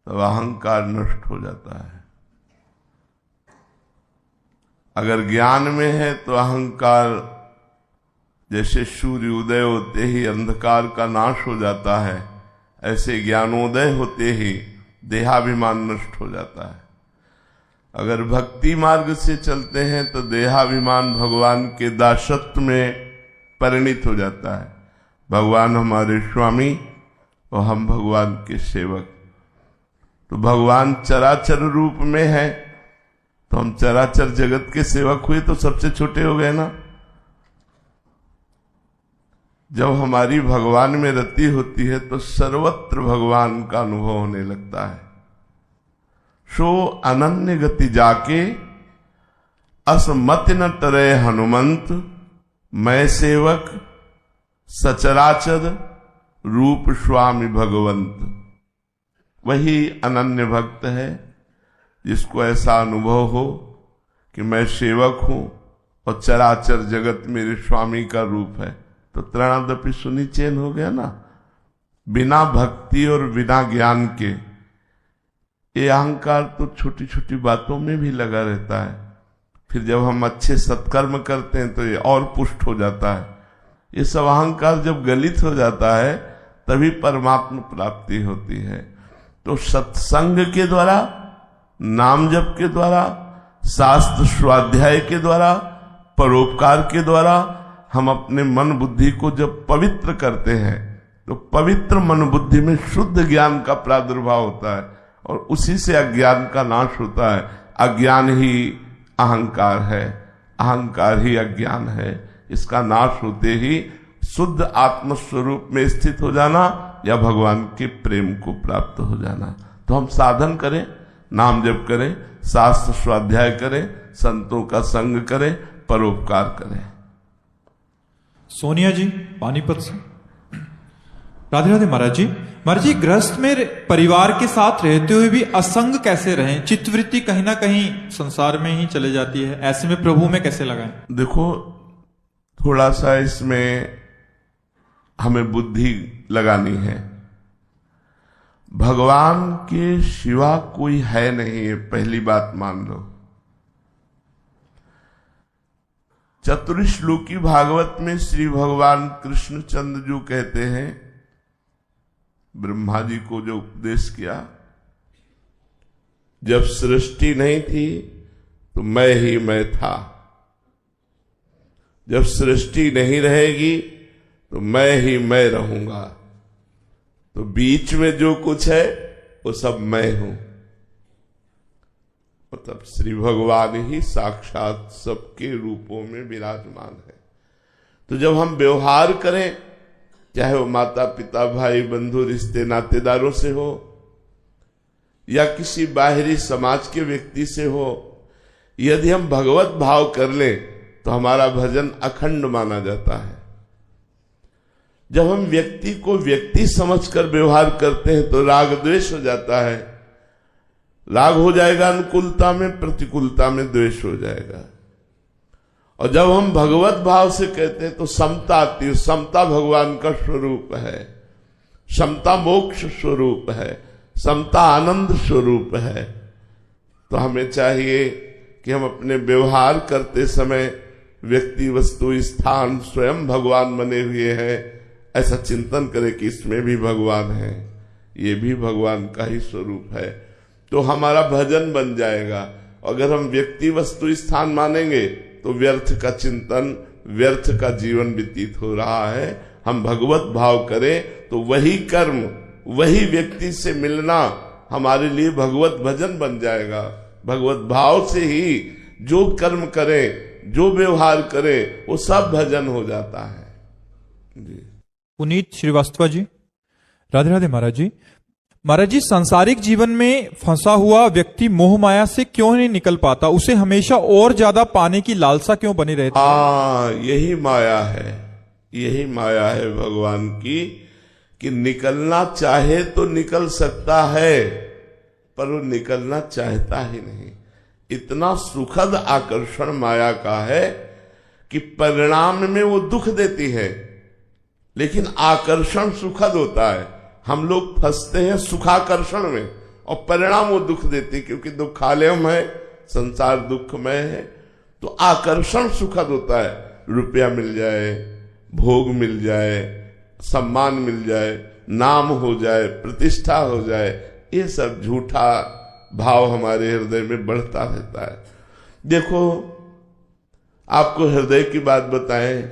तो अहंकार नष्ट हो जाता है। अगर ज्ञान में है तो अहंकार जैसे सूर्य उदय होते ही अंधकार का नाश हो जाता है, ऐसे ज्ञानोदय होते ही देहाभिमान नष्ट हो जाता है। अगर भक्ति मार्ग से चलते हैं तो देहाभिमान भगवान के दासत्व में परिणित हो जाता है। भगवान हमारे स्वामी और हम भगवान के सेवक। तो भगवान चराचर रूप में है तो हम चराचर जगत के सेवक हुए तो सबसे छोटे हो गए ना। जब हमारी भगवान में रति होती है तो सर्वत्र भगवान का अनुभव होने लगता है। सो अनन्य गति जाके असमति न तरे हनुमंत, मैं सेवक सचराचर रूप स्वामी भगवंत। वही अनन्य भक्त है जिसको ऐसा अनुभव हो कि मैं सेवक हूं और चराचर जगत मेरे स्वामी का रूप है। तो त्रणादपि सुनिचेन हो गया ना। बिना भक्ति और बिना ज्ञान के ये अहंकार तो छोटी छोटी बातों में भी लगा रहता है। फिर जब हम अच्छे सत्कर्म करते हैं तो ये और पुष्ट हो जाता है। ये सब अहंकार जब गलित हो जाता है तभी परमात्मा प्राप्ति होती है। तो सत्संग के द्वारा, नाम जप के द्वारा, शास्त्र स्वाध्याय के द्वारा, परोपकार के द्वारा हम अपने मन बुद्धि को जब पवित्र करते हैं तो पवित्र मन बुद्धि में शुद्ध ज्ञान का प्रादुर्भाव होता है और उसी से अज्ञान का नाश होता है। अज्ञान ही अहंकार है, अहंकार ही अज्ञान है। इसका नाश होते ही शुद्ध आत्म स्वरूप में स्थित हो जाना या भगवान के प्रेम को प्राप्त हो जाना। तो हम साधन करें, नाम जप करें, शास्त्र स्वाध्याय करें, संतों का संग करें, परोपकार करें। सोनिया जी पानीपत से। राधे राधे महाराज जी। महाराज जी, गृहस्थ में परिवार के साथ रहते हुए भी असंग कैसे रहें? चित्तवृत्ति कहीं ना कहीं संसार में ही चले जाती है, ऐसे में प्रभु में कैसे लगाएं? देखो, थोड़ा सा इसमें हमें बुद्धि लगानी है। भगवान के सिवा कोई है नहीं, ये पहली बात मान लो। चतुर्श्लोकी भागवत में श्री भगवान कृष्णचंद्र जो कहते हैं, ब्रह्मा जी को जो उपदेश किया, जब सृष्टि नहीं थी तो मैं ही मैं था, जब सृष्टि नहीं रहेगी तो मैं ही मैं रहूंगा, तो बीच में जो कुछ है वो सब मैं हूं। मतलब श्री भगवान ही साक्षात सबके रूपों में विराजमान है। तो जब हम व्यवहार करें, चाहे वो माता पिता भाई बंधु रिश्ते नातेदारों से हो या किसी बाहरी समाज के व्यक्ति से हो, यदि हम भगवत भाव कर लें तो हमारा भजन अखंड माना जाता है। जब हम व्यक्ति को व्यक्ति समझकर व्यवहार करते हैं तो राग द्वेष हो जाता है। राग हो जाएगा अनुकूलता में, प्रतिकूलता में द्वेष हो जाएगा। और जब हम भगवत भाव से कहते हैं तो समता आती है। समता भगवान का स्वरूप है, समता मोक्ष स्वरूप है, समता आनंद स्वरूप है। तो हमें चाहिए कि हम अपने व्यवहार करते समय व्यक्ति वस्तु स्थान स्वयं भगवान बने हुए हैं, ऐसा चिंतन करें कि इसमें भी भगवान है, ये भी भगवान का ही स्वरूप है। तो हमारा भजन बन जाएगा। अगर हम व्यक्ति वस्तु स्थान मानेंगे तो व्यर्थ का चिंतन, व्यर्थ का जीवन व्यतीत हो रहा है। हम भगवत भाव करें तो वही कर्म, वही व्यक्ति से मिलना हमारे लिए भगवत भजन बन जाएगा। भगवत भाव से ही जो कर्म करें, जो व्यवहार करें, वो सब भजन हो जाता है जी। पुनीत श्रीवास्तव जी। राधे राधे महाराज जी। महाराज जी, सांसारिक जीवन में फंसा हुआ व्यक्ति मोह माया से क्यों नहीं निकल पाता? उसे हमेशा और ज्यादा पाने की लालसा क्यों बनी रहती है? यही माया है, यही माया है भगवान की, कि निकलना चाहे तो निकल सकता है पर वो निकलना चाहता ही नहीं। इतना सुखद आकर्षण माया का है कि परिणाम में वो दुख देती है, लेकिन आकर्षण सुखद होता है। हम लोग फंसते हैं सुखाकर्षण में और परिणाम वो दुख देती, क्योंकि दुखालयम है, संसार दुखमय है। तो आकर्षण सुखद होता है, रुपया मिल जाए, भोग मिल जाए, सम्मान मिल जाए, नाम हो जाए, प्रतिष्ठा हो जाए, ये सब झूठा भाव हमारे हृदय में बढ़ता रहता है। देखो, आपको हृदय की बात बताएं,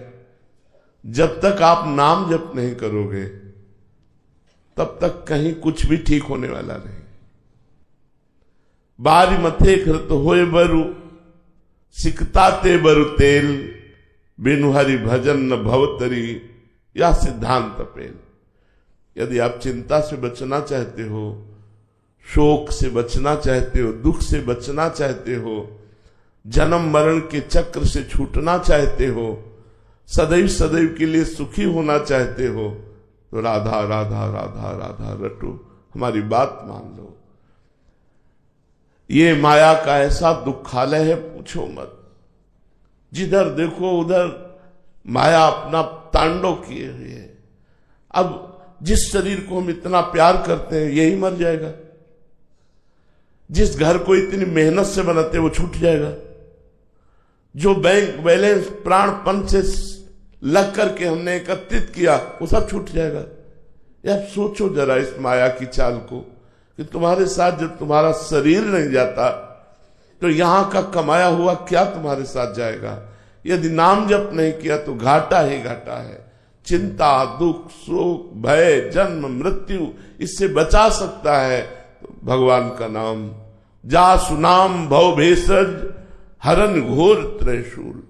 जब तक आप नाम जप नहीं करोगे तब तक कहीं कुछ भी ठीक होने वाला नहीं। बारी मथे कृत होए बरु, सिकता ते बरु तेल, बिनु हरि भजन न भवतरी, या सिद्धांत पेल। यदि आप चिंता से बचना चाहते हो, शोक से बचना चाहते हो, दुख से बचना चाहते हो, जन्म मरण के चक्र से छूटना चाहते हो, सदैव सदैव के लिए सुखी होना चाहते हो, तो राधा राधा राधा राधा रटो, हमारी बात मान लो। ये माया का ऐसा दुखालय है, पूछो मत। जिधर देखो उधर माया अपना तांडव किए हुए है। अब जिस शरीर को हम इतना प्यार करते हैं यही मर जाएगा, जिस घर को इतनी मेहनत से बनाते हैं वो छूट जाएगा, जो बैंक बैलेंस प्राणपन से लग करके हमने एकत्रित किया वो सब छूट जाएगा। यार सोचो जरा इस माया की चाल को, कि तुम्हारे साथ जब तुम्हारा शरीर नहीं जाता तो यहां का कमाया हुआ क्या तुम्हारे साथ जाएगा। यदि नाम जप नहीं किया तो घाटा ही घाटा है। चिंता, दुख, शोक, भय, जन्म, मृत्यु, इससे बचा सकता है तो भगवान का नाम। जा सुनाम भव भेषज, हरन घोर त्रैशूल।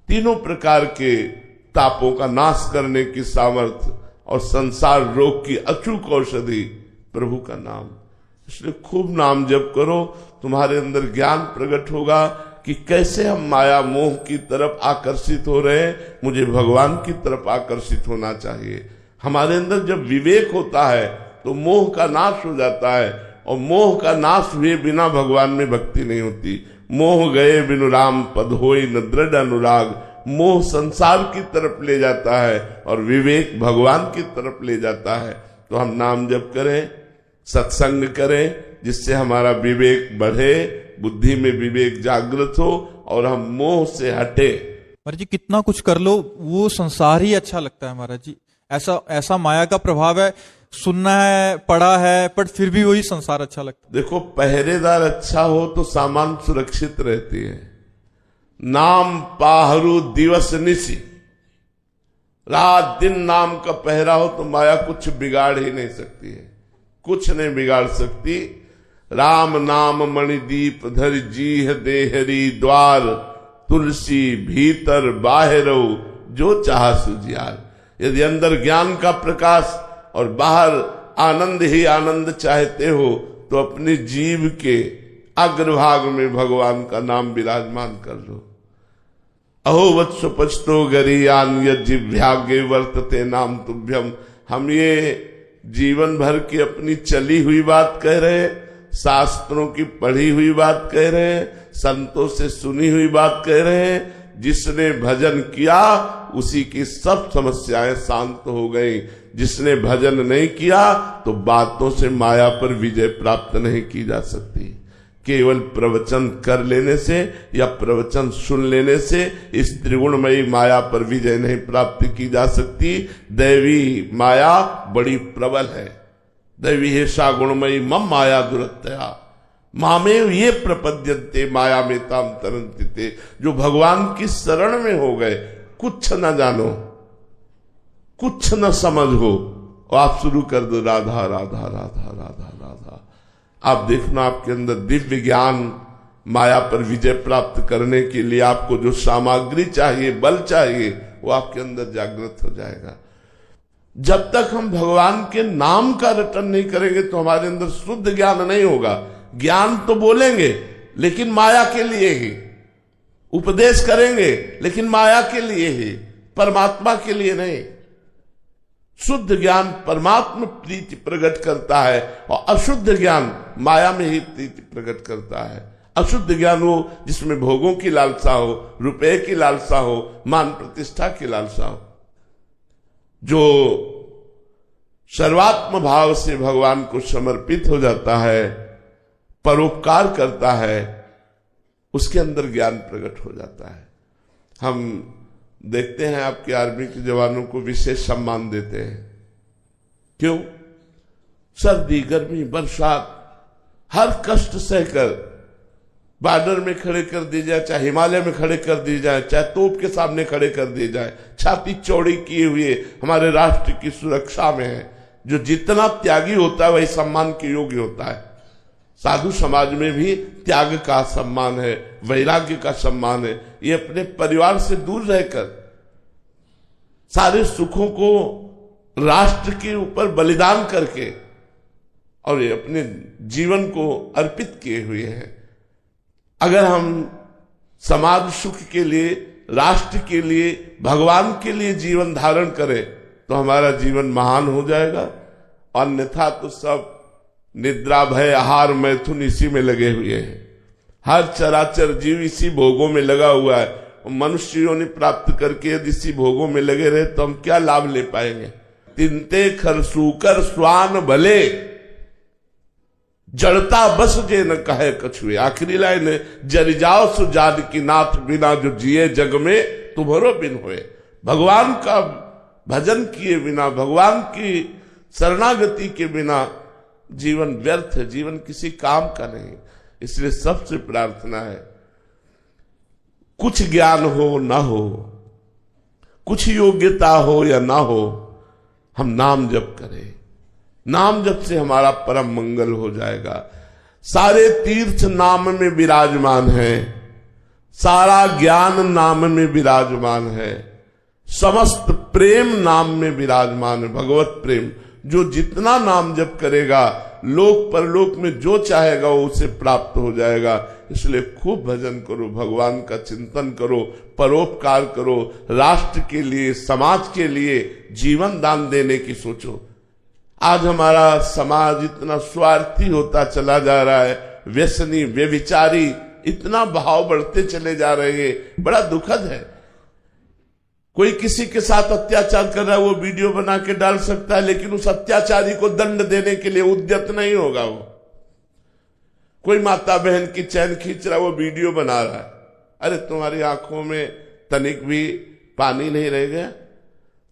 तीनों प्रकार के तापों का नाश करने की सामर्थ्य और संसार रोग की अचूक औषधि प्रभु का नाम। इसलिए खूब नाम जप करो, तुम्हारे अंदर ज्ञान प्रकट होगा कि कैसे हम माया मोह की तरफ आकर्षित हो रहे हैं, मुझे भगवान की तरफ आकर्षित होना चाहिए। हमारे अंदर जब विवेक होता है तो मोह का नाश हो जाता है, और मोह का नाश हुए बिना भगवान में भक्ति नहीं होती। मोह गए बिनु राम पद होई न दृढ़ अनुराग। मोह संसार की तरफ ले जाता है और विवेक भगवान की तरफ ले जाता है। तो हम नाम जप करें, सत्संग करें, जिससे हमारा विवेक बढ़े, बुद्धि में विवेक जागृत हो और हम मोह से हटे। महाराज जी कितना कुछ कर लो वो संसार ही अच्छा लगता है महाराज जी। ऐसा माया का प्रभाव है, सुनना है, पढ़ा है, पर फिर भी वही संसार अच्छा लगता है। देखो, पहरेदार अच्छा हो तो सामान सुरक्षित रहती है। नाम पाहरू दिवस निशी, रात दिन नाम का पहरा हो तो माया कुछ बिगाड़ ही नहीं सकती है, कुछ नहीं बिगाड़ सकती। राम नाम मणिदीप धर जीह देहरी द्वार, तुलसी भीतर बाहरो जो चाह सुजियार। यदि अंदर ज्ञान का प्रकाश और बाहर आनंद ही आनंद चाहते हो तो अपनी जीव के अग्रभाग में भगवान का नाम विराजमान कर लो। अहो वत्स पचतो गरियान यज्जिभ्यागे वर्तते नाम तुभ्यम। हम ये जीवन भर की अपनी चली हुई बात कह रहे हैं, शास्त्रों की पढ़ी हुई बात कह रहे हैं, संतों से सुनी हुई बात कह रहे हैं। जिसने भजन किया उसी की सब समस्याएं शांत हो गई। जिसने भजन नहीं किया तो बातों से माया पर विजय प्राप्त नहीं की जा सकती। केवल प्रवचन कर लेने से या प्रवचन सुन लेने से इस त्रिगुणमयी माया पर विजय नहीं प्राप्त की जा सकती। दैवी माया बड़ी प्रबल है। दैवी हेषा गुणमयी मम माया दुरत्या मामेव ये प्रपद्यन्ते माया में ताम तरन्ति। जो भगवान की शरण में हो गए, कुछ न जानो, कुछ न समझ हो, और आप शुरू कर दो राधा राधा राधा राधा राधा। आप देखना आपके अंदर दिव्य ज्ञान, माया पर विजय प्राप्त करने के लिए आपको जो सामग्री चाहिए, बल चाहिए, वो आपके अंदर जागृत हो जाएगा। जब तक हम भगवान के नाम का रटन नहीं करेंगे तो हमारे अंदर शुद्ध ज्ञान नहीं होगा। ज्ञान तो बोलेंगे लेकिन माया के लिए ही, उपदेश करेंगे लेकिन माया के लिए ही, परमात्मा के लिए नहीं। शुद्ध ज्ञान परमात्मा प्रीति प्रकट करता है और अशुद्ध ज्ञान माया में ही प्रीति प्रकट करता है। अशुद्ध ज्ञान वो जिसमें भोगों की लालसा हो, रुपए की लालसा हो, मान प्रतिष्ठा की लालसा हो। जो सर्वात्म भाव से भगवान को समर्पित हो जाता है, परोपकार करता है, उसके अंदर ज्ञान प्रकट हो जाता है। हम देखते हैं आपके आर्मी के जवानों को विशेष सम्मान देते हैं। क्यों? सर्दी, गर्मी, बरसात, हर कष्ट सहकर बॉर्डर में खड़े कर दी जाए, चाहे हिमालय में खड़े कर दी जाए, चाहे तोप के सामने खड़े कर दी जाए, छाती चौड़ी किए हुए हमारे राष्ट्र की सुरक्षा में है। जो जितना त्यागी होता है वही सम्मान के योग्य होता है। साधु समाज में भी त्याग का सम्मान है, वैराग्य का सम्मान है। ये अपने परिवार से दूर रहकर सारे सुखों को राष्ट्र के ऊपर बलिदान करके और ये अपने जीवन को अर्पित किए हुए हैं। अगर हम समाज सुख के लिए, राष्ट्र के लिए, भगवान के लिए जीवन धारण करें तो हमारा जीवन महान हो जाएगा। अन्यथा तो सब निद्रा, भय, आहार, मैथुन इसी में लगे हुए हैं। हर चराचर जीव इसी भोगों में लगा हुआ है। मनुष्यों ने प्राप्त करके यदि इसी भोगों में लगे रहे तो हम क्या लाभ ले पाएंगे? तिनते खरसूकर स्वान भले, जड़ता बस जे न कहे कछुए। आखिरी लाइन है, जर जाओ सो जान की नाथ, बिना जो जिए जग में तुम्हारो बिन होए। भगवान का भजन किए बिना, भगवान की शरणागति के बिना जीवन व्यर्थ है, जीवन किसी काम का नहीं। इसलिए सबसे प्रार्थना है, कुछ ज्ञान हो ना हो, कुछ योग्यता हो या ना हो, हम नाम जप करें। नाम जप से हमारा परम मंगल हो जाएगा। सारे तीर्थ नाम में विराजमान है, सारा ज्ञान नाम में विराजमान है, समस्त प्रेम नाम में विराजमान है, भगवत प्रेम। जो जितना नाम जप करेगा, लोक परलोक में जो चाहेगा वो उसे प्राप्त हो जाएगा। इसलिए खूब भजन करो, भगवान का चिंतन करो, परोपकार करो, राष्ट्र के लिए, समाज के लिए जीवन दान देने की सोचो। आज हमारा समाज इतना स्वार्थी होता चला जा रहा है, व्यसनी, व्यभिचारी, इतना भाव बढ़ते चले जा रहे हैं। बड़ा दुखद है। कोई किसी के साथ अत्याचार कर रहा है, वो वीडियो बना के डाल सकता है, लेकिन उस अत्याचारी को दंड देने के लिए उद्यत नहीं होगा वो। कोई माता बहन की चैन खींच रहा है, वो वीडियो बना रहा है। अरे तुम्हारी आंखों में तनिक भी पानी नहीं रह गया?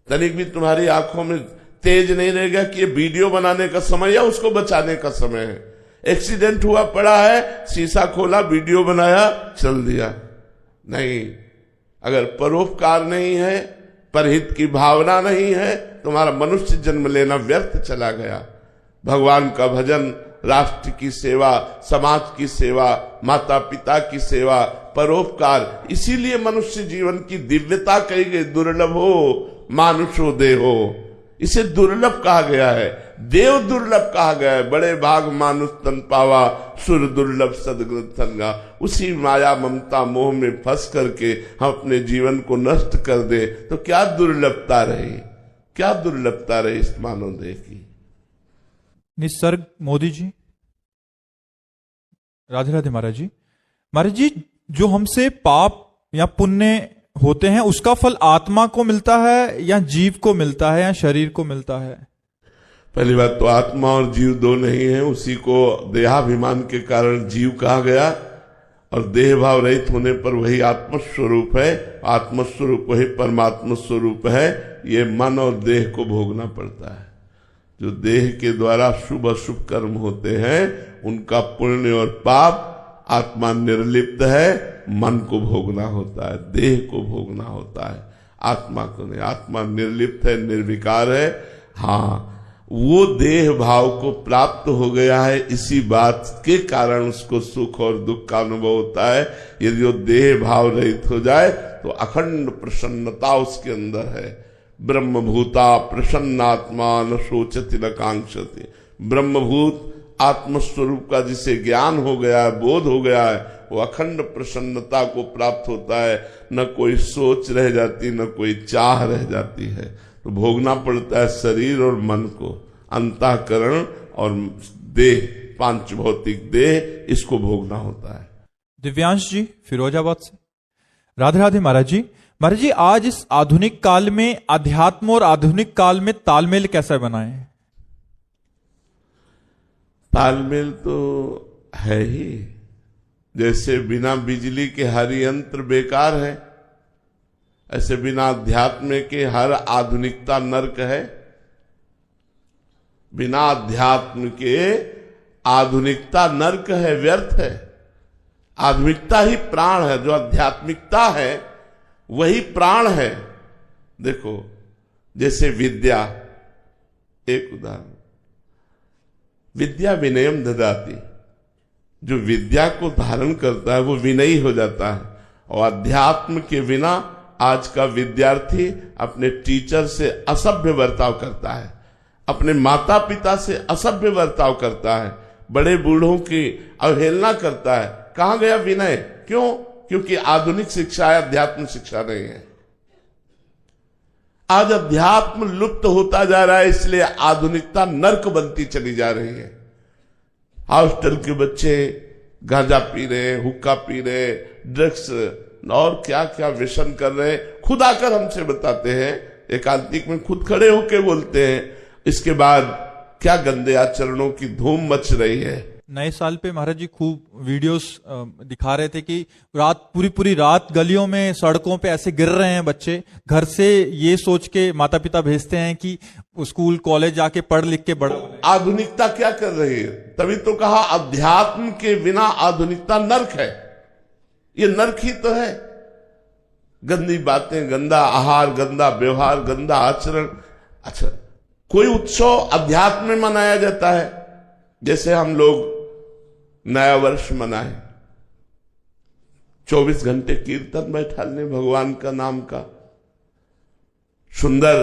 तनिक भी तुम्हारी आंखों में तेज नहीं रह गया कि ये वीडियो बनाने का समय या उसको बचाने का समय है? एक्सीडेंट हुआ पड़ा है, शीशा खोला, वीडियो बनाया, चल दिया। नहीं, अगर परोपकार नहीं है, परहित की भावना नहीं है, तुम्हारा मनुष्य जन्म लेना व्यर्थ चला गया। भगवान का भजन, राष्ट्र की सेवा, समाज की सेवा, माता पिता की सेवा, परोपकार, इसीलिए मनुष्य जीवन की दिव्यता कही गई। दुर्लभो मानुषो देहो, इसे दुर्लभ कहा गया है, देव दुर्लभ कहा गया है। बड़े भाग मानुष तन पावा, सुर दुर्लभ सदगुरु संगा। उसी माया ममता मोह में फंस करके हम अपने जीवन को नष्ट कर दे तो क्या दुर्लभता रही, क्या दुर्लभता रही इस मानव देह की। निसर्ग मोदी जी, राधे राधे महाराज जी। महाराज जी, जो हमसे पाप या पुण्य होते हैं उसका फल आत्मा को मिलता है या जीव को मिलता है या शरीर को मिलता है? पहली बात तो आत्मा और जीव दो नहीं है, उसी को देहाभिमान के कारण जीव कहा गया और देह भाव रहित होने पर वही आत्मस्वरूप है। आत्मस्वरूप वही परमात्मा स्वरूप है। ये मन और देह को भोगना पड़ता है। जो देह के द्वारा शुभ अशुभ कर्म होते हैं उनका पुण्य और पाप आत्मा निर्लिप्त है, मन को भोगना होता है, देह को भोगना होता है, आत्मा को नहीं। आत्मा निर्लिप्त है, निर्विकार है। हाँ, वो देह भाव को प्राप्त हो गया है, इसी बात के कारण उसको सुख और दुख का अनुभव होता है। यदि वो देह भाव रहित हो जाए तो अखंड प्रसन्नता उसके अंदर है। ब्रह्मभूता प्रसन्नात्मा न शोचति न कांक्षति। ब्रह्मभूत आत्मस्वरूप का जिसे ज्ञान हो गया है, बोध हो गया है, वो अखंड प्रसन्नता को प्राप्त होता है। न कोई सोच रह जाती, न कोई चाह रह जाती है। तो भोगना पड़ता है शरीर और मन को, अंतःकरण और देह, पांच भौतिक देह, इसको भोगना होता है। दिव्यांश जी फिरोजाबाद से, राधे राधे महाराज जी। महाराज जी, आज इस आधुनिक काल में अध्यात्म और आधुनिक काल में तालमेल कैसे बनाएं? तालमेल तो है ही। जैसे बिना बिजली के हर यंत्र बेकार है, ऐसे बिना अध्यात्म के हर आधुनिकता नर्क है। बिना अध्यात्म के आधुनिकता नर्क है, व्यर्थ है। आधुनिकता ही प्राण है, जो आध्यात्मिकता है वही प्राण है। देखो जैसे विद्या, एक उदाहरण, विद्या विनयम ददाति, जो विद्या को धारण करता है वो विनयी हो जाता है। और अध्यात्म के बिना आज का विद्यार्थी अपने टीचर से असभ्य बर्ताव करता है, अपने माता पिता से असभ्य बर्ताव करता है, बड़े बूढ़ों की अवहेलना करता है। कहां गया विनय? क्यों? क्योंकि आधुनिक शिक्षा है, अध्यात्म शिक्षा नहीं है। आज अध्यात्म लुप्त होता जा रहा है, इसलिए आधुनिकता नर्क बनती चली जा रही है। हॉस्टल के बच्चे गांजा पी रहे, हुक्का पी रहे, ड्रग्स और क्या क्या व्यसन कर रहे हैं, खुद आकर हमसे बताते हैं, एकांतिक में खुद खड़े होके बोलते हैं। इसके बाद क्या गंदे आचरणों की धूम मच रही है। नए साल पे महाराज जी खूब वीडियोस दिखा रहे थे कि पूरी रात गलियों में, सड़कों पे ऐसे गिर रहे हैं बच्चे। घर से ये सोच के माता पिता भेजते हैं कि स्कूल कॉलेज जाके पढ़ लिख के बड़ा। आधुनिकता क्या कर रही है? तभी तो कहा अध्यात्म के बिना आधुनिकता नर्क है। ये नर्क ही तो है। गंदी बातें, गंदा आहार, गंदा व्यवहार, गंदा आचरण। अच्छा, कोई उत्सव अध्यात्म में मनाया जाता है, जैसे हम लोग नया वर्ष मनाए, 24 घंटे कीर्तन बैठाने भगवान का नाम का, सुंदर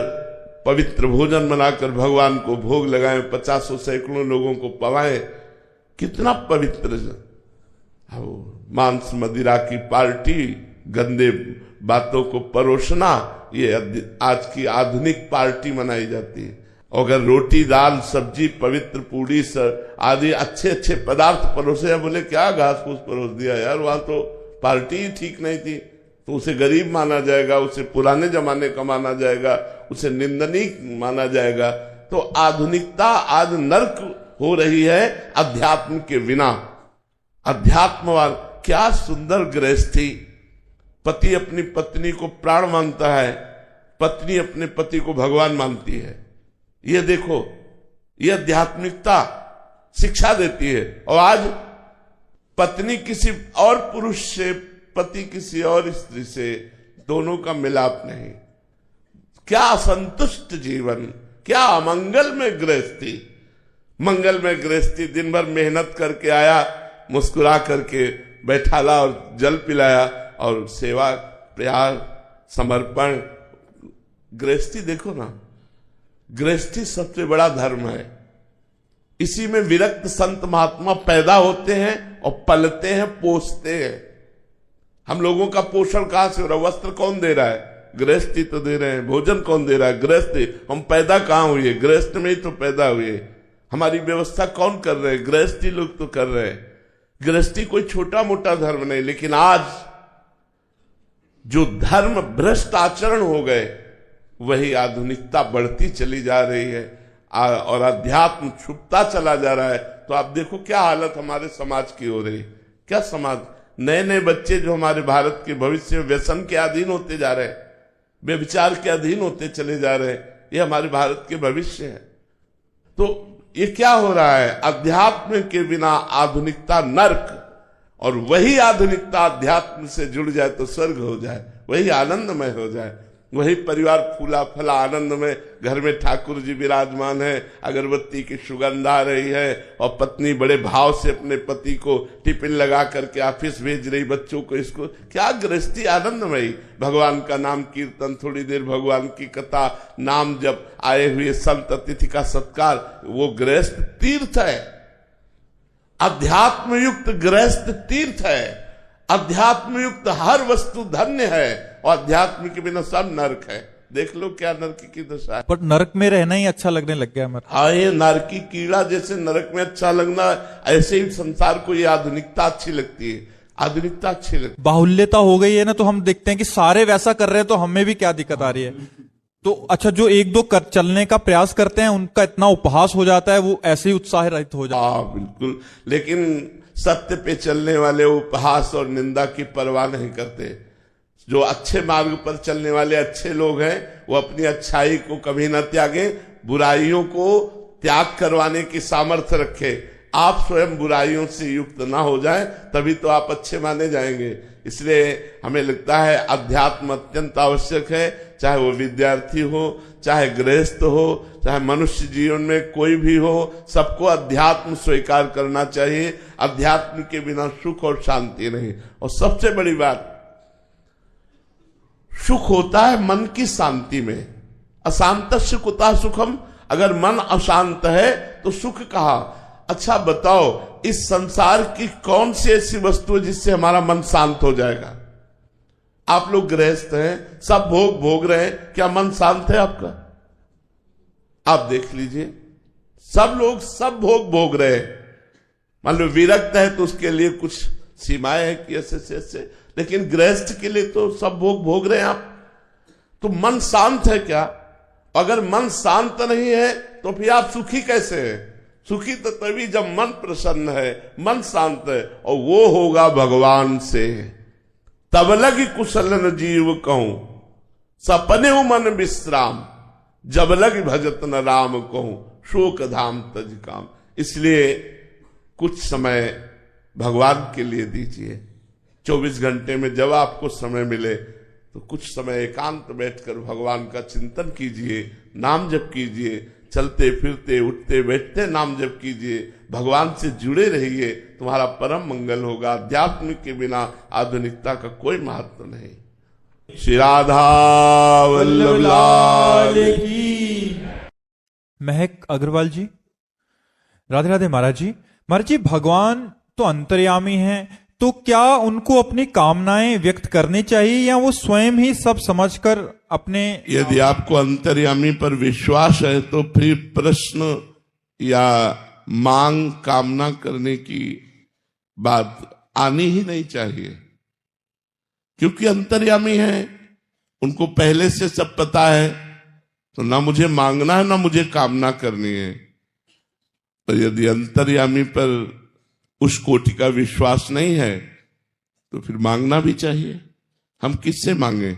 पवित्र भोजन बनाकर भगवान को भोग लगाएं, 50 सैकड़ों लोगों को पवाएं, कितना पवित्र। मांस मदिरा की पार्टी, गंदे बातों को परोसना, ये आज की आधुनिक पार्टी मनाई जाती है। अगर रोटी दाल सब्जी पवित्र पूड़ी आदि अच्छे अच्छे पदार्थ परोसे हैं, बोले क्या घास फूस परोस दिया यार, वहां तो पार्टी ही ठीक नहीं थी, तो उसे गरीब माना जाएगा, उसे पुराने जमाने का माना जाएगा, उसे निंदनीय माना जाएगा। तो आधुनिकता आज नर्क हो रही है अध्यात्म के बिना। अध्यात्मवान, क्या सुंदर गृहस्थी। पति अपनी पत्नी को प्राण मानता है, पत्नी अपने पति को भगवान मानती है। ये देखो, ये आध्यात्मिकता शिक्षा देती है। और आज पत्नी किसी और पुरुष से, पति किसी और स्त्री से, दोनों का मिलाप नहीं। क्या असंतुष्ट जीवन, क्या अमंगल में गृहस्थी। मंगल में गृहस्थी, दिन भर मेहनत करके आया, मुस्कुरा करके बैठाला और जल पिलाया, और सेवा प्यार समर्पण। गृहस्थी देखो ना, गृहस्थी सबसे बड़ा धर्म है। इसी में विरक्त संत महात्मा पैदा होते हैं और पलते हैं, पोसते हैं। हम लोगों का पोषण कहां से हो रहा है? वस्त्र कौन दे रहा है? गृहस्थी तो दे रहे हैं। भोजन कौन दे रहा है? गृहस्थी। हम पैदा कहां हुए? गृहस्थ में ही तो पैदा हुए। हमारी व्यवस्था कौन कर रहे हैं? गृहस्थी लोग तो कर रहे हैं। गृहस्थी कोई छोटा मोटा धर्म नहीं, लेकिन आज जो धर्म भ्रष्ट आचरण हो गए, वही आधुनिकता बढ़ती चली जा रही है और अध्यात्म छुपता चला जा रहा है। तो आप देखो क्या हालत हमारे समाज की हो रही है। क्या समाज, नए नए बच्चे जो हमारे भारत के भविष्य में व्यसन के अधीन होते जा रहे हैं, व्यभिचार के अधीन होते चले जा रहे हैं, ये हमारे भारत के भविष्य है। तो ये क्या हो रहा है? अध्यात्म के बिना आधुनिकता नर्क, और वही आधुनिकता अध्यात्म से जुड़ जाए तो स्वर्ग हो जाए, वही आनंदमय हो जाए, वही परिवार फूला फला आनंद में, घर में ठाकुर जी विराजमान है, अगरबत्ती की सुगंध आ रही है, और पत्नी बड़े भाव से अपने पति को टिफिन लगा करके ऑफिस भेज रही, बच्चों को इसको। क्या गृहस्थी आनंदमयी। भगवान का नाम कीर्तन, थोड़ी देर भगवान की कथा, नाम जब, आए हुए संत अतिथि का सत्कार, वो गृहस्थ तीर्थ है। अध्यात्म युक्त गृहस्थ तीर्थ है। अध्यात्म युक्त हर वस्तु धन्य है, और अध्यात्म के बिना सब नरक है। देख लो क्या नरक की दशा है। पर नरक में रहना ही अच्छा लगने लग गया हमारा। आए नरकी कीड़ा जैसे नरक में अच्छा लगना, ऐसे ही संसार को ये आधुनिकता अच्छी लगती है। आधुनिकता अच्छी लगती है। बाहुल्यता हो गई है ना, तो हम देखते हैं कि सारे वैसा कर रहे हैं, तो हमें भी क्या दिक्कत आ रही है। तो अच्छा, जो एक दो चलने का प्रयास करते हैं उनका इतना उपहास हो जाता है, वो ऐसे ही उत्साह रहित हो जाता है। हाँ बिल्कुल, लेकिन सत्य पे चलने वाले उपहास और निंदा की परवाह नहीं करते। जो अच्छे मार्ग पर चलने वाले अच्छे लोग हैं वो अपनी अच्छाई को कभी न त्यागे, बुराइयों को त्याग करवाने की सामर्थ्य रखे। आप स्वयं बुराइयों से युक्त ना हो जाएं, तभी तो आप अच्छे माने जाएंगे। इसलिए हमें लगता है अध्यात्म अत्यंत आवश्यक है, चाहे वो विद्यार्थी हो, चाहे गृहस्थ हो, चाहे मनुष्य जीवन में कोई भी हो, सबको अध्यात्म स्वीकार करना चाहिए। अध्यात्म के बिना सुख और शांति नहीं। और सबसे बड़ी बात, सुख होता है मन की शांति में। अशांतस्य कुतः सुखम, अगर मन अशांत है तो सुख कहा। अच्छा बताओ, इस संसार की कौन सी ऐसी वस्तु है जिससे हमारा मन शांत हो जाएगा? आप लोग गृहस्थ हैं, सब भोग भोग रहे हैं, क्या मन शांत है आपका? आप देख लीजिए, सब लोग सब भोग भोग रहे हैं। मान लो विरक्त है तो उसके लिए कुछ सीमाएं हैं कि ऐसे ऐसे, लेकिन गृहस्थ के लिए तो सब भोग भोग रहे हैं आप। तो मन शांत है क्या? अगर मन शांत नहीं है तो फिर आप सुखी कैसे हैं? सुखी तो तभी जब मन प्रसन्न है, मन शांत है, और वो होगा भगवान से। तब लगी कुशलन जीव कहूं, सपने मन विश्राम, जब लगी भजत न राम कहूं, शोक धाम तज काम। इसलिए कुछ समय भगवान के लिए दीजिए। 24 घंटे में जब आपको समय मिले तो कुछ समय एकांत बैठकर भगवान का चिंतन कीजिए, नाम जप कीजिए, चलते फिरते उठते बैठते नाम जप कीजिए, भगवान से जुड़े रहिए, तुम्हारा परम मंगल होगा। अध्यात्म के बिना आधुनिकता का कोई महत्व नहीं। श्री राधा वल्लभ लाल की। महक अग्रवाल जी, राधे राधे महाराज जी। महाराज जी, भगवान तो अंतर्यामी हैं, तो क्या उनको अपनी कामनाएं व्यक्त करनी चाहिए या वो स्वयं ही सब समझकर अपने? यदि आपको अंतर्यामी पर विश्वास है तो फिर प्रश्न या मांग कामना करने की बात आनी ही नहीं चाहिए, क्योंकि अंतर्यामी है, उनको पहले से सब पता है। तो ना मुझे मांगना है ना मुझे कामना करनी है। पर यदि अंतर्यामी पर उस कोटि का विश्वास नहीं है तो फिर मांगना भी चाहिए। हम किससे मांगे?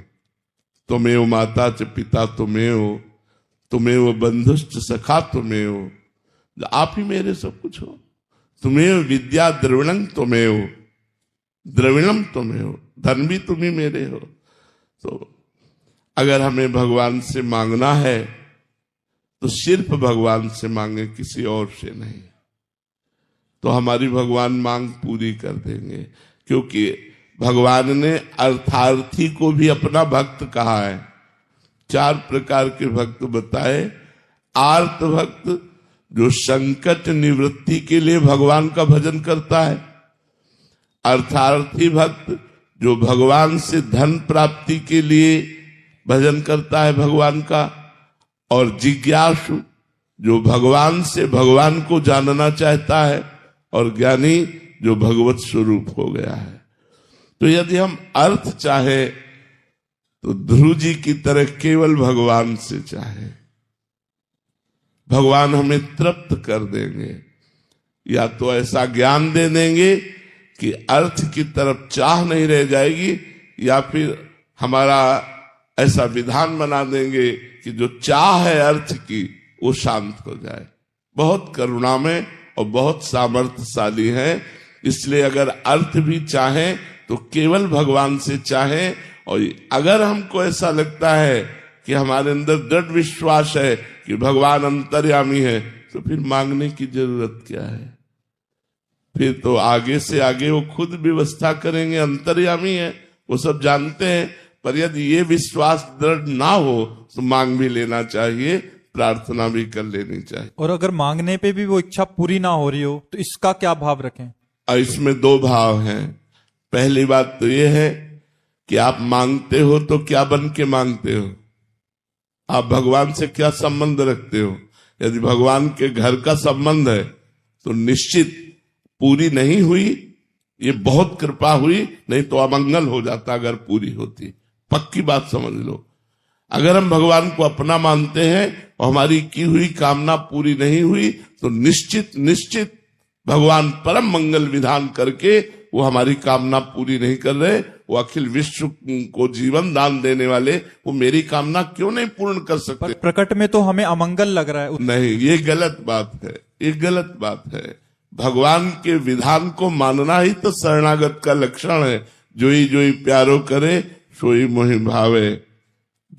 तुमेव माता च पिता तुमेव बंधुश्च सखा तुमेव, आप ही मेरे सब कुछ हो। तुमेव विद्या द्रविणम तुमेव, धन भी तुम ही मेरे हो। तो अगर हमें भगवान से मांगना है तो सिर्फ भगवान से मांगे, किसी और से नहीं। तो हमारी भगवान मांग पूरी कर देंगे, क्योंकि भगवान ने अर्थार्थी को भी अपना भक्त कहा है। 4 प्रकार के भक्त बताए। आर्त भक्त, जो संकट निवृत्ति के लिए भगवान का भजन करता है। अर्थार्थी भक्त, जो भगवान से धन प्राप्ति के लिए भजन करता है भगवान का। और जिज्ञासु, जो भगवान से भगवान को जानना चाहता है। और ज्ञानी, जो भगवत स्वरूप हो गया है। तो यदि हम अर्थ चाहे तो ध्रुव जी की तरह केवल भगवान से चाहे, भगवान हमें तृप्त कर देंगे। या तो ऐसा ज्ञान दे देंगे कि अर्थ की तरफ चाह नहीं रह जाएगी, या फिर हमारा ऐसा विधान बना देंगे कि जो चाह है अर्थ की वो शांत हो जाए। बहुत करुणा में और बहुत सामर्थ्यशाली है। इसलिए अगर अर्थ भी चाहे तो केवल भगवान से चाहे। और अगर हमको ऐसा लगता है कि हमारे अंदर दृढ़ विश्वास है कि भगवान अंतर्यामी है, तो फिर मांगने की जरूरत क्या है? फिर तो आगे से आगे वो खुद व्यवस्था करेंगे। अंतर्यामी है, वो सब जानते हैं। पर यदि ये विश्वास दृढ़ ना हो तो मांग भी लेना चाहिए, प्रार्थना भी कर लेनी चाहिए। और अगर मांगने पे भी वो इच्छा पूरी ना हो रही हो तो इसका क्या भाव रखें? और इसमें 2 भाव हैं। पहली बात तो ये है कि आप मांगते हो तो क्या बन के मांगते हो? आप भगवान से क्या संबंध रखते हो? यदि भगवान के घर का संबंध है तो निश्चित पूरी नहीं हुई, ये बहुत कृपा हुई, नहीं तो अमंगल हो जाता अगर पूरी होती। पक्की बात समझ लो। अगर हम भगवान को अपना मानते हैं और हमारी की हुई कामना पूरी नहीं हुई तो निश्चित निश्चित भगवान परम मंगल विधान करके वो हमारी कामना पूरी नहीं कर रहे। वो अखिल विश्व को जीवन दान देने वाले वो मेरी कामना क्यों नहीं पूर्ण कर सकते? पर प्रकट में तो हमें अमंगल लग रहा है। नहीं, ये गलत बात है, ये गलत बात है। भगवान के विधान को मानना ही तो शरणागत का लक्षण है। जोई जोई प्यारो करे सोई मोहि भावे,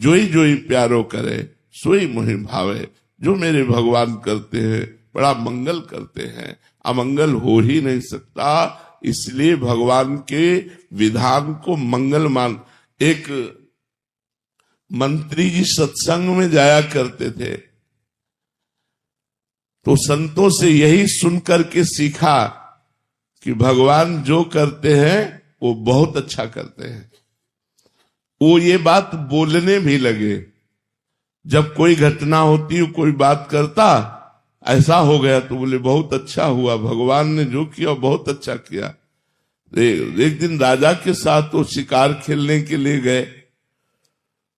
जोई जोई प्यारो करे सोई मोहि भावे। जो मेरे भगवान करते हैं बड़ा मंगल करते हैं, अमंगल हो ही नहीं सकता। इसलिए भगवान के विधान को मंगल मान। एक मंत्री जी सत्संग में जाया करते थे तो संतों से यही सुनकर के सीखा कि भगवान जो करते हैं वो बहुत अच्छा करते हैं। वो ये बात बोलने भी लगे। जब कोई घटना होती, कोई बात करता, ऐसा हो गया तो बोले बहुत अच्छा हुआ, भगवान ने जो किया बहुत अच्छा किया। एक दिन राजा के साथ वो शिकार खेलने के लिए गए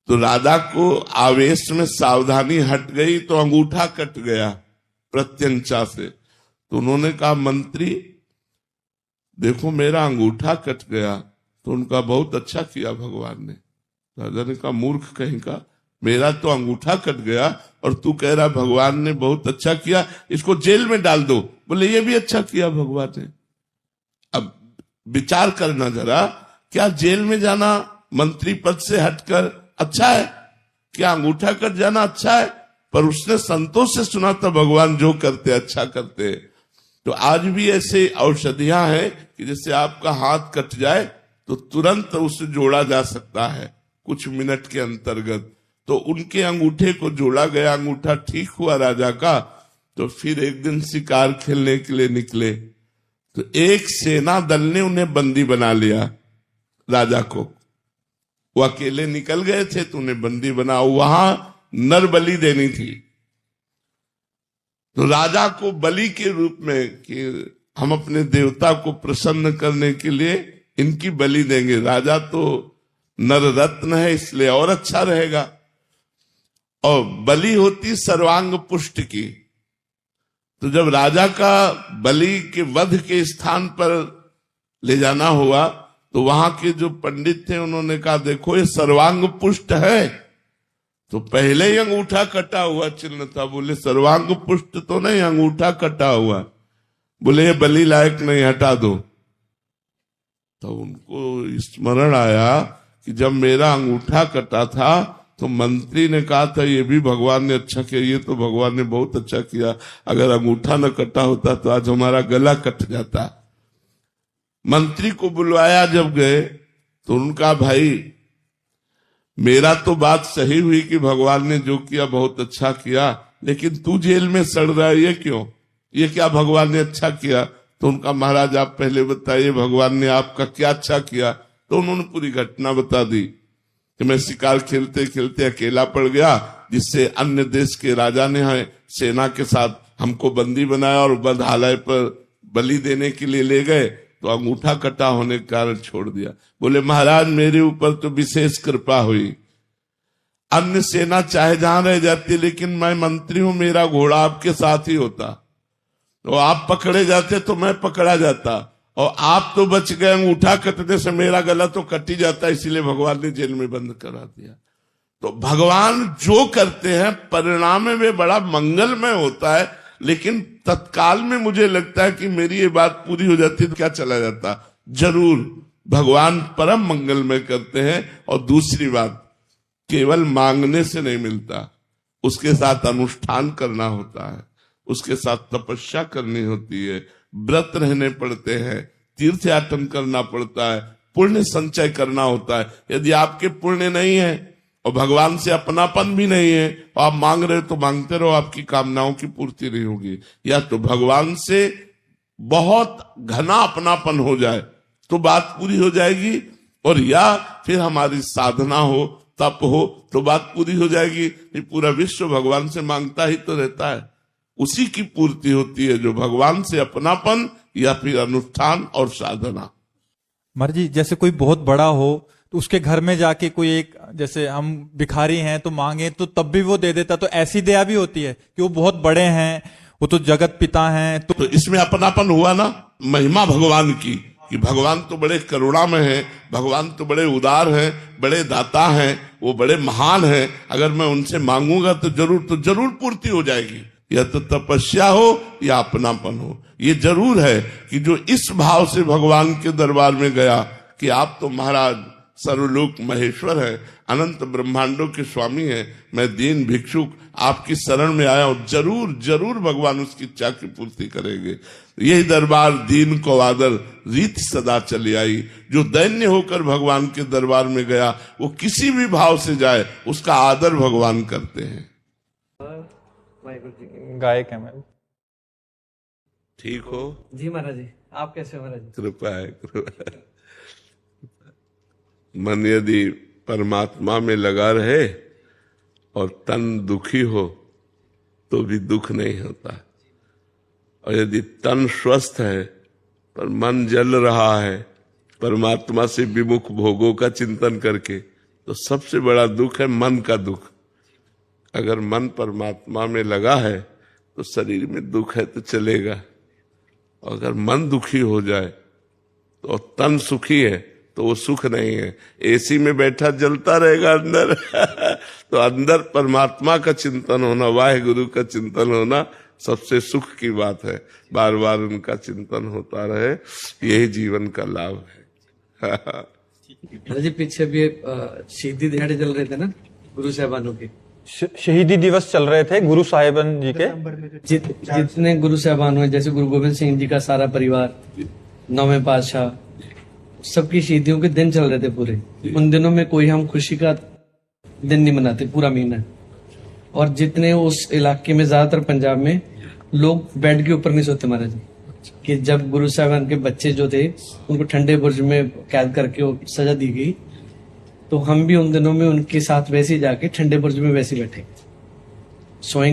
तो राजा को आवेश में सावधानी हट गई तो अंगूठा कट गया प्रत्यंचा से। तो उन्होंने कहा मंत्री देखो मेरा अंगूठा कट गया। तो उनका बहुत अच्छा किया भगवान ने। राजा ने कहा मूर्ख कहीं का, मेरा तो अंगूठा कट गया और तू कह रहा भगवान ने बहुत अच्छा किया, इसको जेल में डाल दो। बोले ये भी अच्छा किया भगवान ने। अब विचार करना जरा, क्या जेल में जाना मंत्री पद से हटकर अच्छा है? क्या अंगूठा कट जाना अच्छा है? पर उसने संतों से सुना था भगवान जो करते अच्छा करते। तो आज भी ऐसे औषधियां हैं कि जैसे आपका हाथ कट जाए तो तुरंत उसे जोड़ा जा सकता है कुछ मिनट के अंतर्गत। तो उनके अंगूठे को जोड़ा गया, अंगूठा ठीक हुआ राजा का। तो फिर एक दिन शिकार खेलने के लिए निकले तो एक सेना दल ने उन्हें बंदी बना लिया राजा को। वो अकेले निकल गए थे तो उन्हें बंदी बना, वहां नर बलि देनी थी। तो राजा को बलि के रूप में कि हम अपने देवता को प्रसन्न करने के लिए इनकी बलि देंगे। राजा तो नर रत्न है इसलिए और अच्छा रहेगा। और बलि होती सर्वांग पुष्ट की। तो जब राजा का बलि के वध के स्थान पर ले जाना हुआ तो वहां के जो पंडित थे उन्होंने कहा देखो ये सर्वांग पुष्ट है। तो पहले ही अंगूठा कटा हुआ चिन्ह था। बोले सर्वांग पुष्ट तो नहीं, अंगूठा कटा हुआ। बोले ये बलि लायक नहीं, हटा दो। तो उनको स्मरण आया कि जब मेरा अंगूठा कटा था तो मंत्री ने कहा था ये भी भगवान ने अच्छा किया, ये तो भगवान ने बहुत अच्छा किया। अगर अंगूठा न कटा होता तो आज हमारा गला कट जाता। मंत्री को बुलवाया, जब गए तो उनका भाई मेरा तो बात सही हुई कि भगवान ने जो किया बहुत अच्छा किया, लेकिन तू जेल में सड़ रहा है, ये क्यों? ये क्या भगवान ने अच्छा किया? तो उनका महाराज आप पहले बताइए भगवान ने आपका क्या अच्छा किया। तो उन्होंने पूरी घटना बता दी कि मैं शिकार खेलते खेलते अकेला पड़ गया, जिससे अन्य देश के राजा ने सेना के साथ हमको बंदी बनाया और बंधालय पर बलि देने के लिए ले गए। तो अंगूठा कटा होने के कारण छोड़ दिया। बोले महाराज मेरे ऊपर तो विशेष कृपा हुई, अन्य सेना चाहे जहां रह जाती लेकिन मैं मंत्री हूं, मेरा घोड़ा आपके साथ ही होता। तो आप पकड़े जाते तो मैं पकड़ा जाता, और आप तो बच गए, अंगूठा कटने से मेरा गला तो कट ही जाता, इसीलिए भगवान ने जेल में बंद करा दिया। तो भगवान जो करते हैं परिणाम में वे बड़ा मंगलमय होता है, लेकिन तत्काल में मुझे लगता है कि मेरी ये बात पूरी हो जाती तो क्या चला जाता। जरूर भगवान परम मंगलमय करते हैं। और दूसरी बात, केवल मांगने से नहीं मिलता, उसके साथ अनुष्ठान करना होता है, उसके साथ तपस्या करनी होती है, व्रत रहने पड़ते हैं, तीर्थ याटन करना पड़ता है, पुण्य संचय करना होता है। यदि आपके पुण्य नहीं है और भगवान से अपनापन भी नहीं है और आप मांग रहे तो मांगते रहो, आपकी कामनाओं की पूर्ति नहीं होगी। या तो भगवान से बहुत घना अपनापन हो जाए तो बात पूरी हो जाएगी, और या फिर हमारी साधना हो, तप हो तो बात पूरी हो जाएगी। ये पूरा विश्व भगवान से मांगता ही तो रहता है, उसी की पूर्ति होती है जो भगवान से अपनापन या फिर अनुष्ठान और साधना। महाराज जी जैसे कोई बहुत बड़ा हो तो उसके घर में जाके कोई एक, जैसे हम भिखारी हैं तो मांगे तो तब भी वो दे देता, तो ऐसी दया भी होती है कि वो बहुत बड़े हैं, वो तो जगत पिता हैं। तो इसमें अपनापन हुआ ना, महिमा भगवान की, कि भगवान तो बड़े करुणामय हैं, भगवान तो बड़े उदार हैं, बड़े दाता हैं, वो बड़े महान हैं, अगर मैं उनसे मांगूंगा तो जरूर पूर्ति हो जाएगी। या तो तपस्या हो या अपनापन हो। ये जरूर है कि जो इस भाव से भगवान के दरबार में गया कि आप तो महाराज सर्वलोक महेश्वर है, अनंत ब्रह्मांडों के स्वामी हैं, मैं दीन भिक्षुक आपकी शरण में आया हूं, जरूर भगवान उसकी इच्छा की पूर्ति करेंगे। यही दरबार दीन को आदर रीत सदा चली आई। जो दैन्य होकर भगवान के दरबार में गया, वो किसी भी भाव से जाए उसका आदर भगवान करते हैं। गायक है मैं। ठीक हो जी महाराज जी, आप कैसे हो महाराज जी? कृपा है, कृपा है। मन यदि परमात्मा में लगा रहे और तन दुखी हो तो भी दुख नहीं होता, और यदि तन स्वस्थ है पर मन जल रहा है परमात्मा से विमुख भोगों का चिंतन करके, तो सबसे बड़ा दुख है मन का दुख। अगर मन परमात्मा में लगा है तो शरीर में दुख है तो चलेगा, और अगर मन दुखी हो जाए तो तन सुखी है तो वो सुख नहीं है। एसी में बैठा जलता रहेगा अंदर तो अंदर परमात्मा का चिंतन होना, वाहेगुरु का चिंतन होना सबसे सुख की बात है। बार बार उनका चिंतन होता रहे, यही जीवन का लाभ है। महाराज जी, पीछे भी शहीदी दिहाड़े चल रहे थे ना गुरु साहबानों के, शहीदी दिवस चल रहे थे गुरु साहिबान जी के। जितने गुरु साहबान हुए, जैसे गुरु गोविंद सिंह जी का सारा परिवार, 9वें पातशाह, सबकी शहीदियों के दिन चल रहे थे पूरे। उन दिनों में कोई हम खुशी का दिन नहीं मनाते पूरा महीना। और जितने उस इलाके में, ज्यादातर पंजाब में, लोग बेड के ऊपर नहीं सोते महाराज जी। कि जब गुरु साहबान के बच्चे जो थे उनको ठंडे बुर्ज में कैद करके वो सजा दी गई, तो हम भी उन दिनों में उनके साथ वैसे ही जाके ठंडे बुर्ज में वैसे बैठे सोएंगे।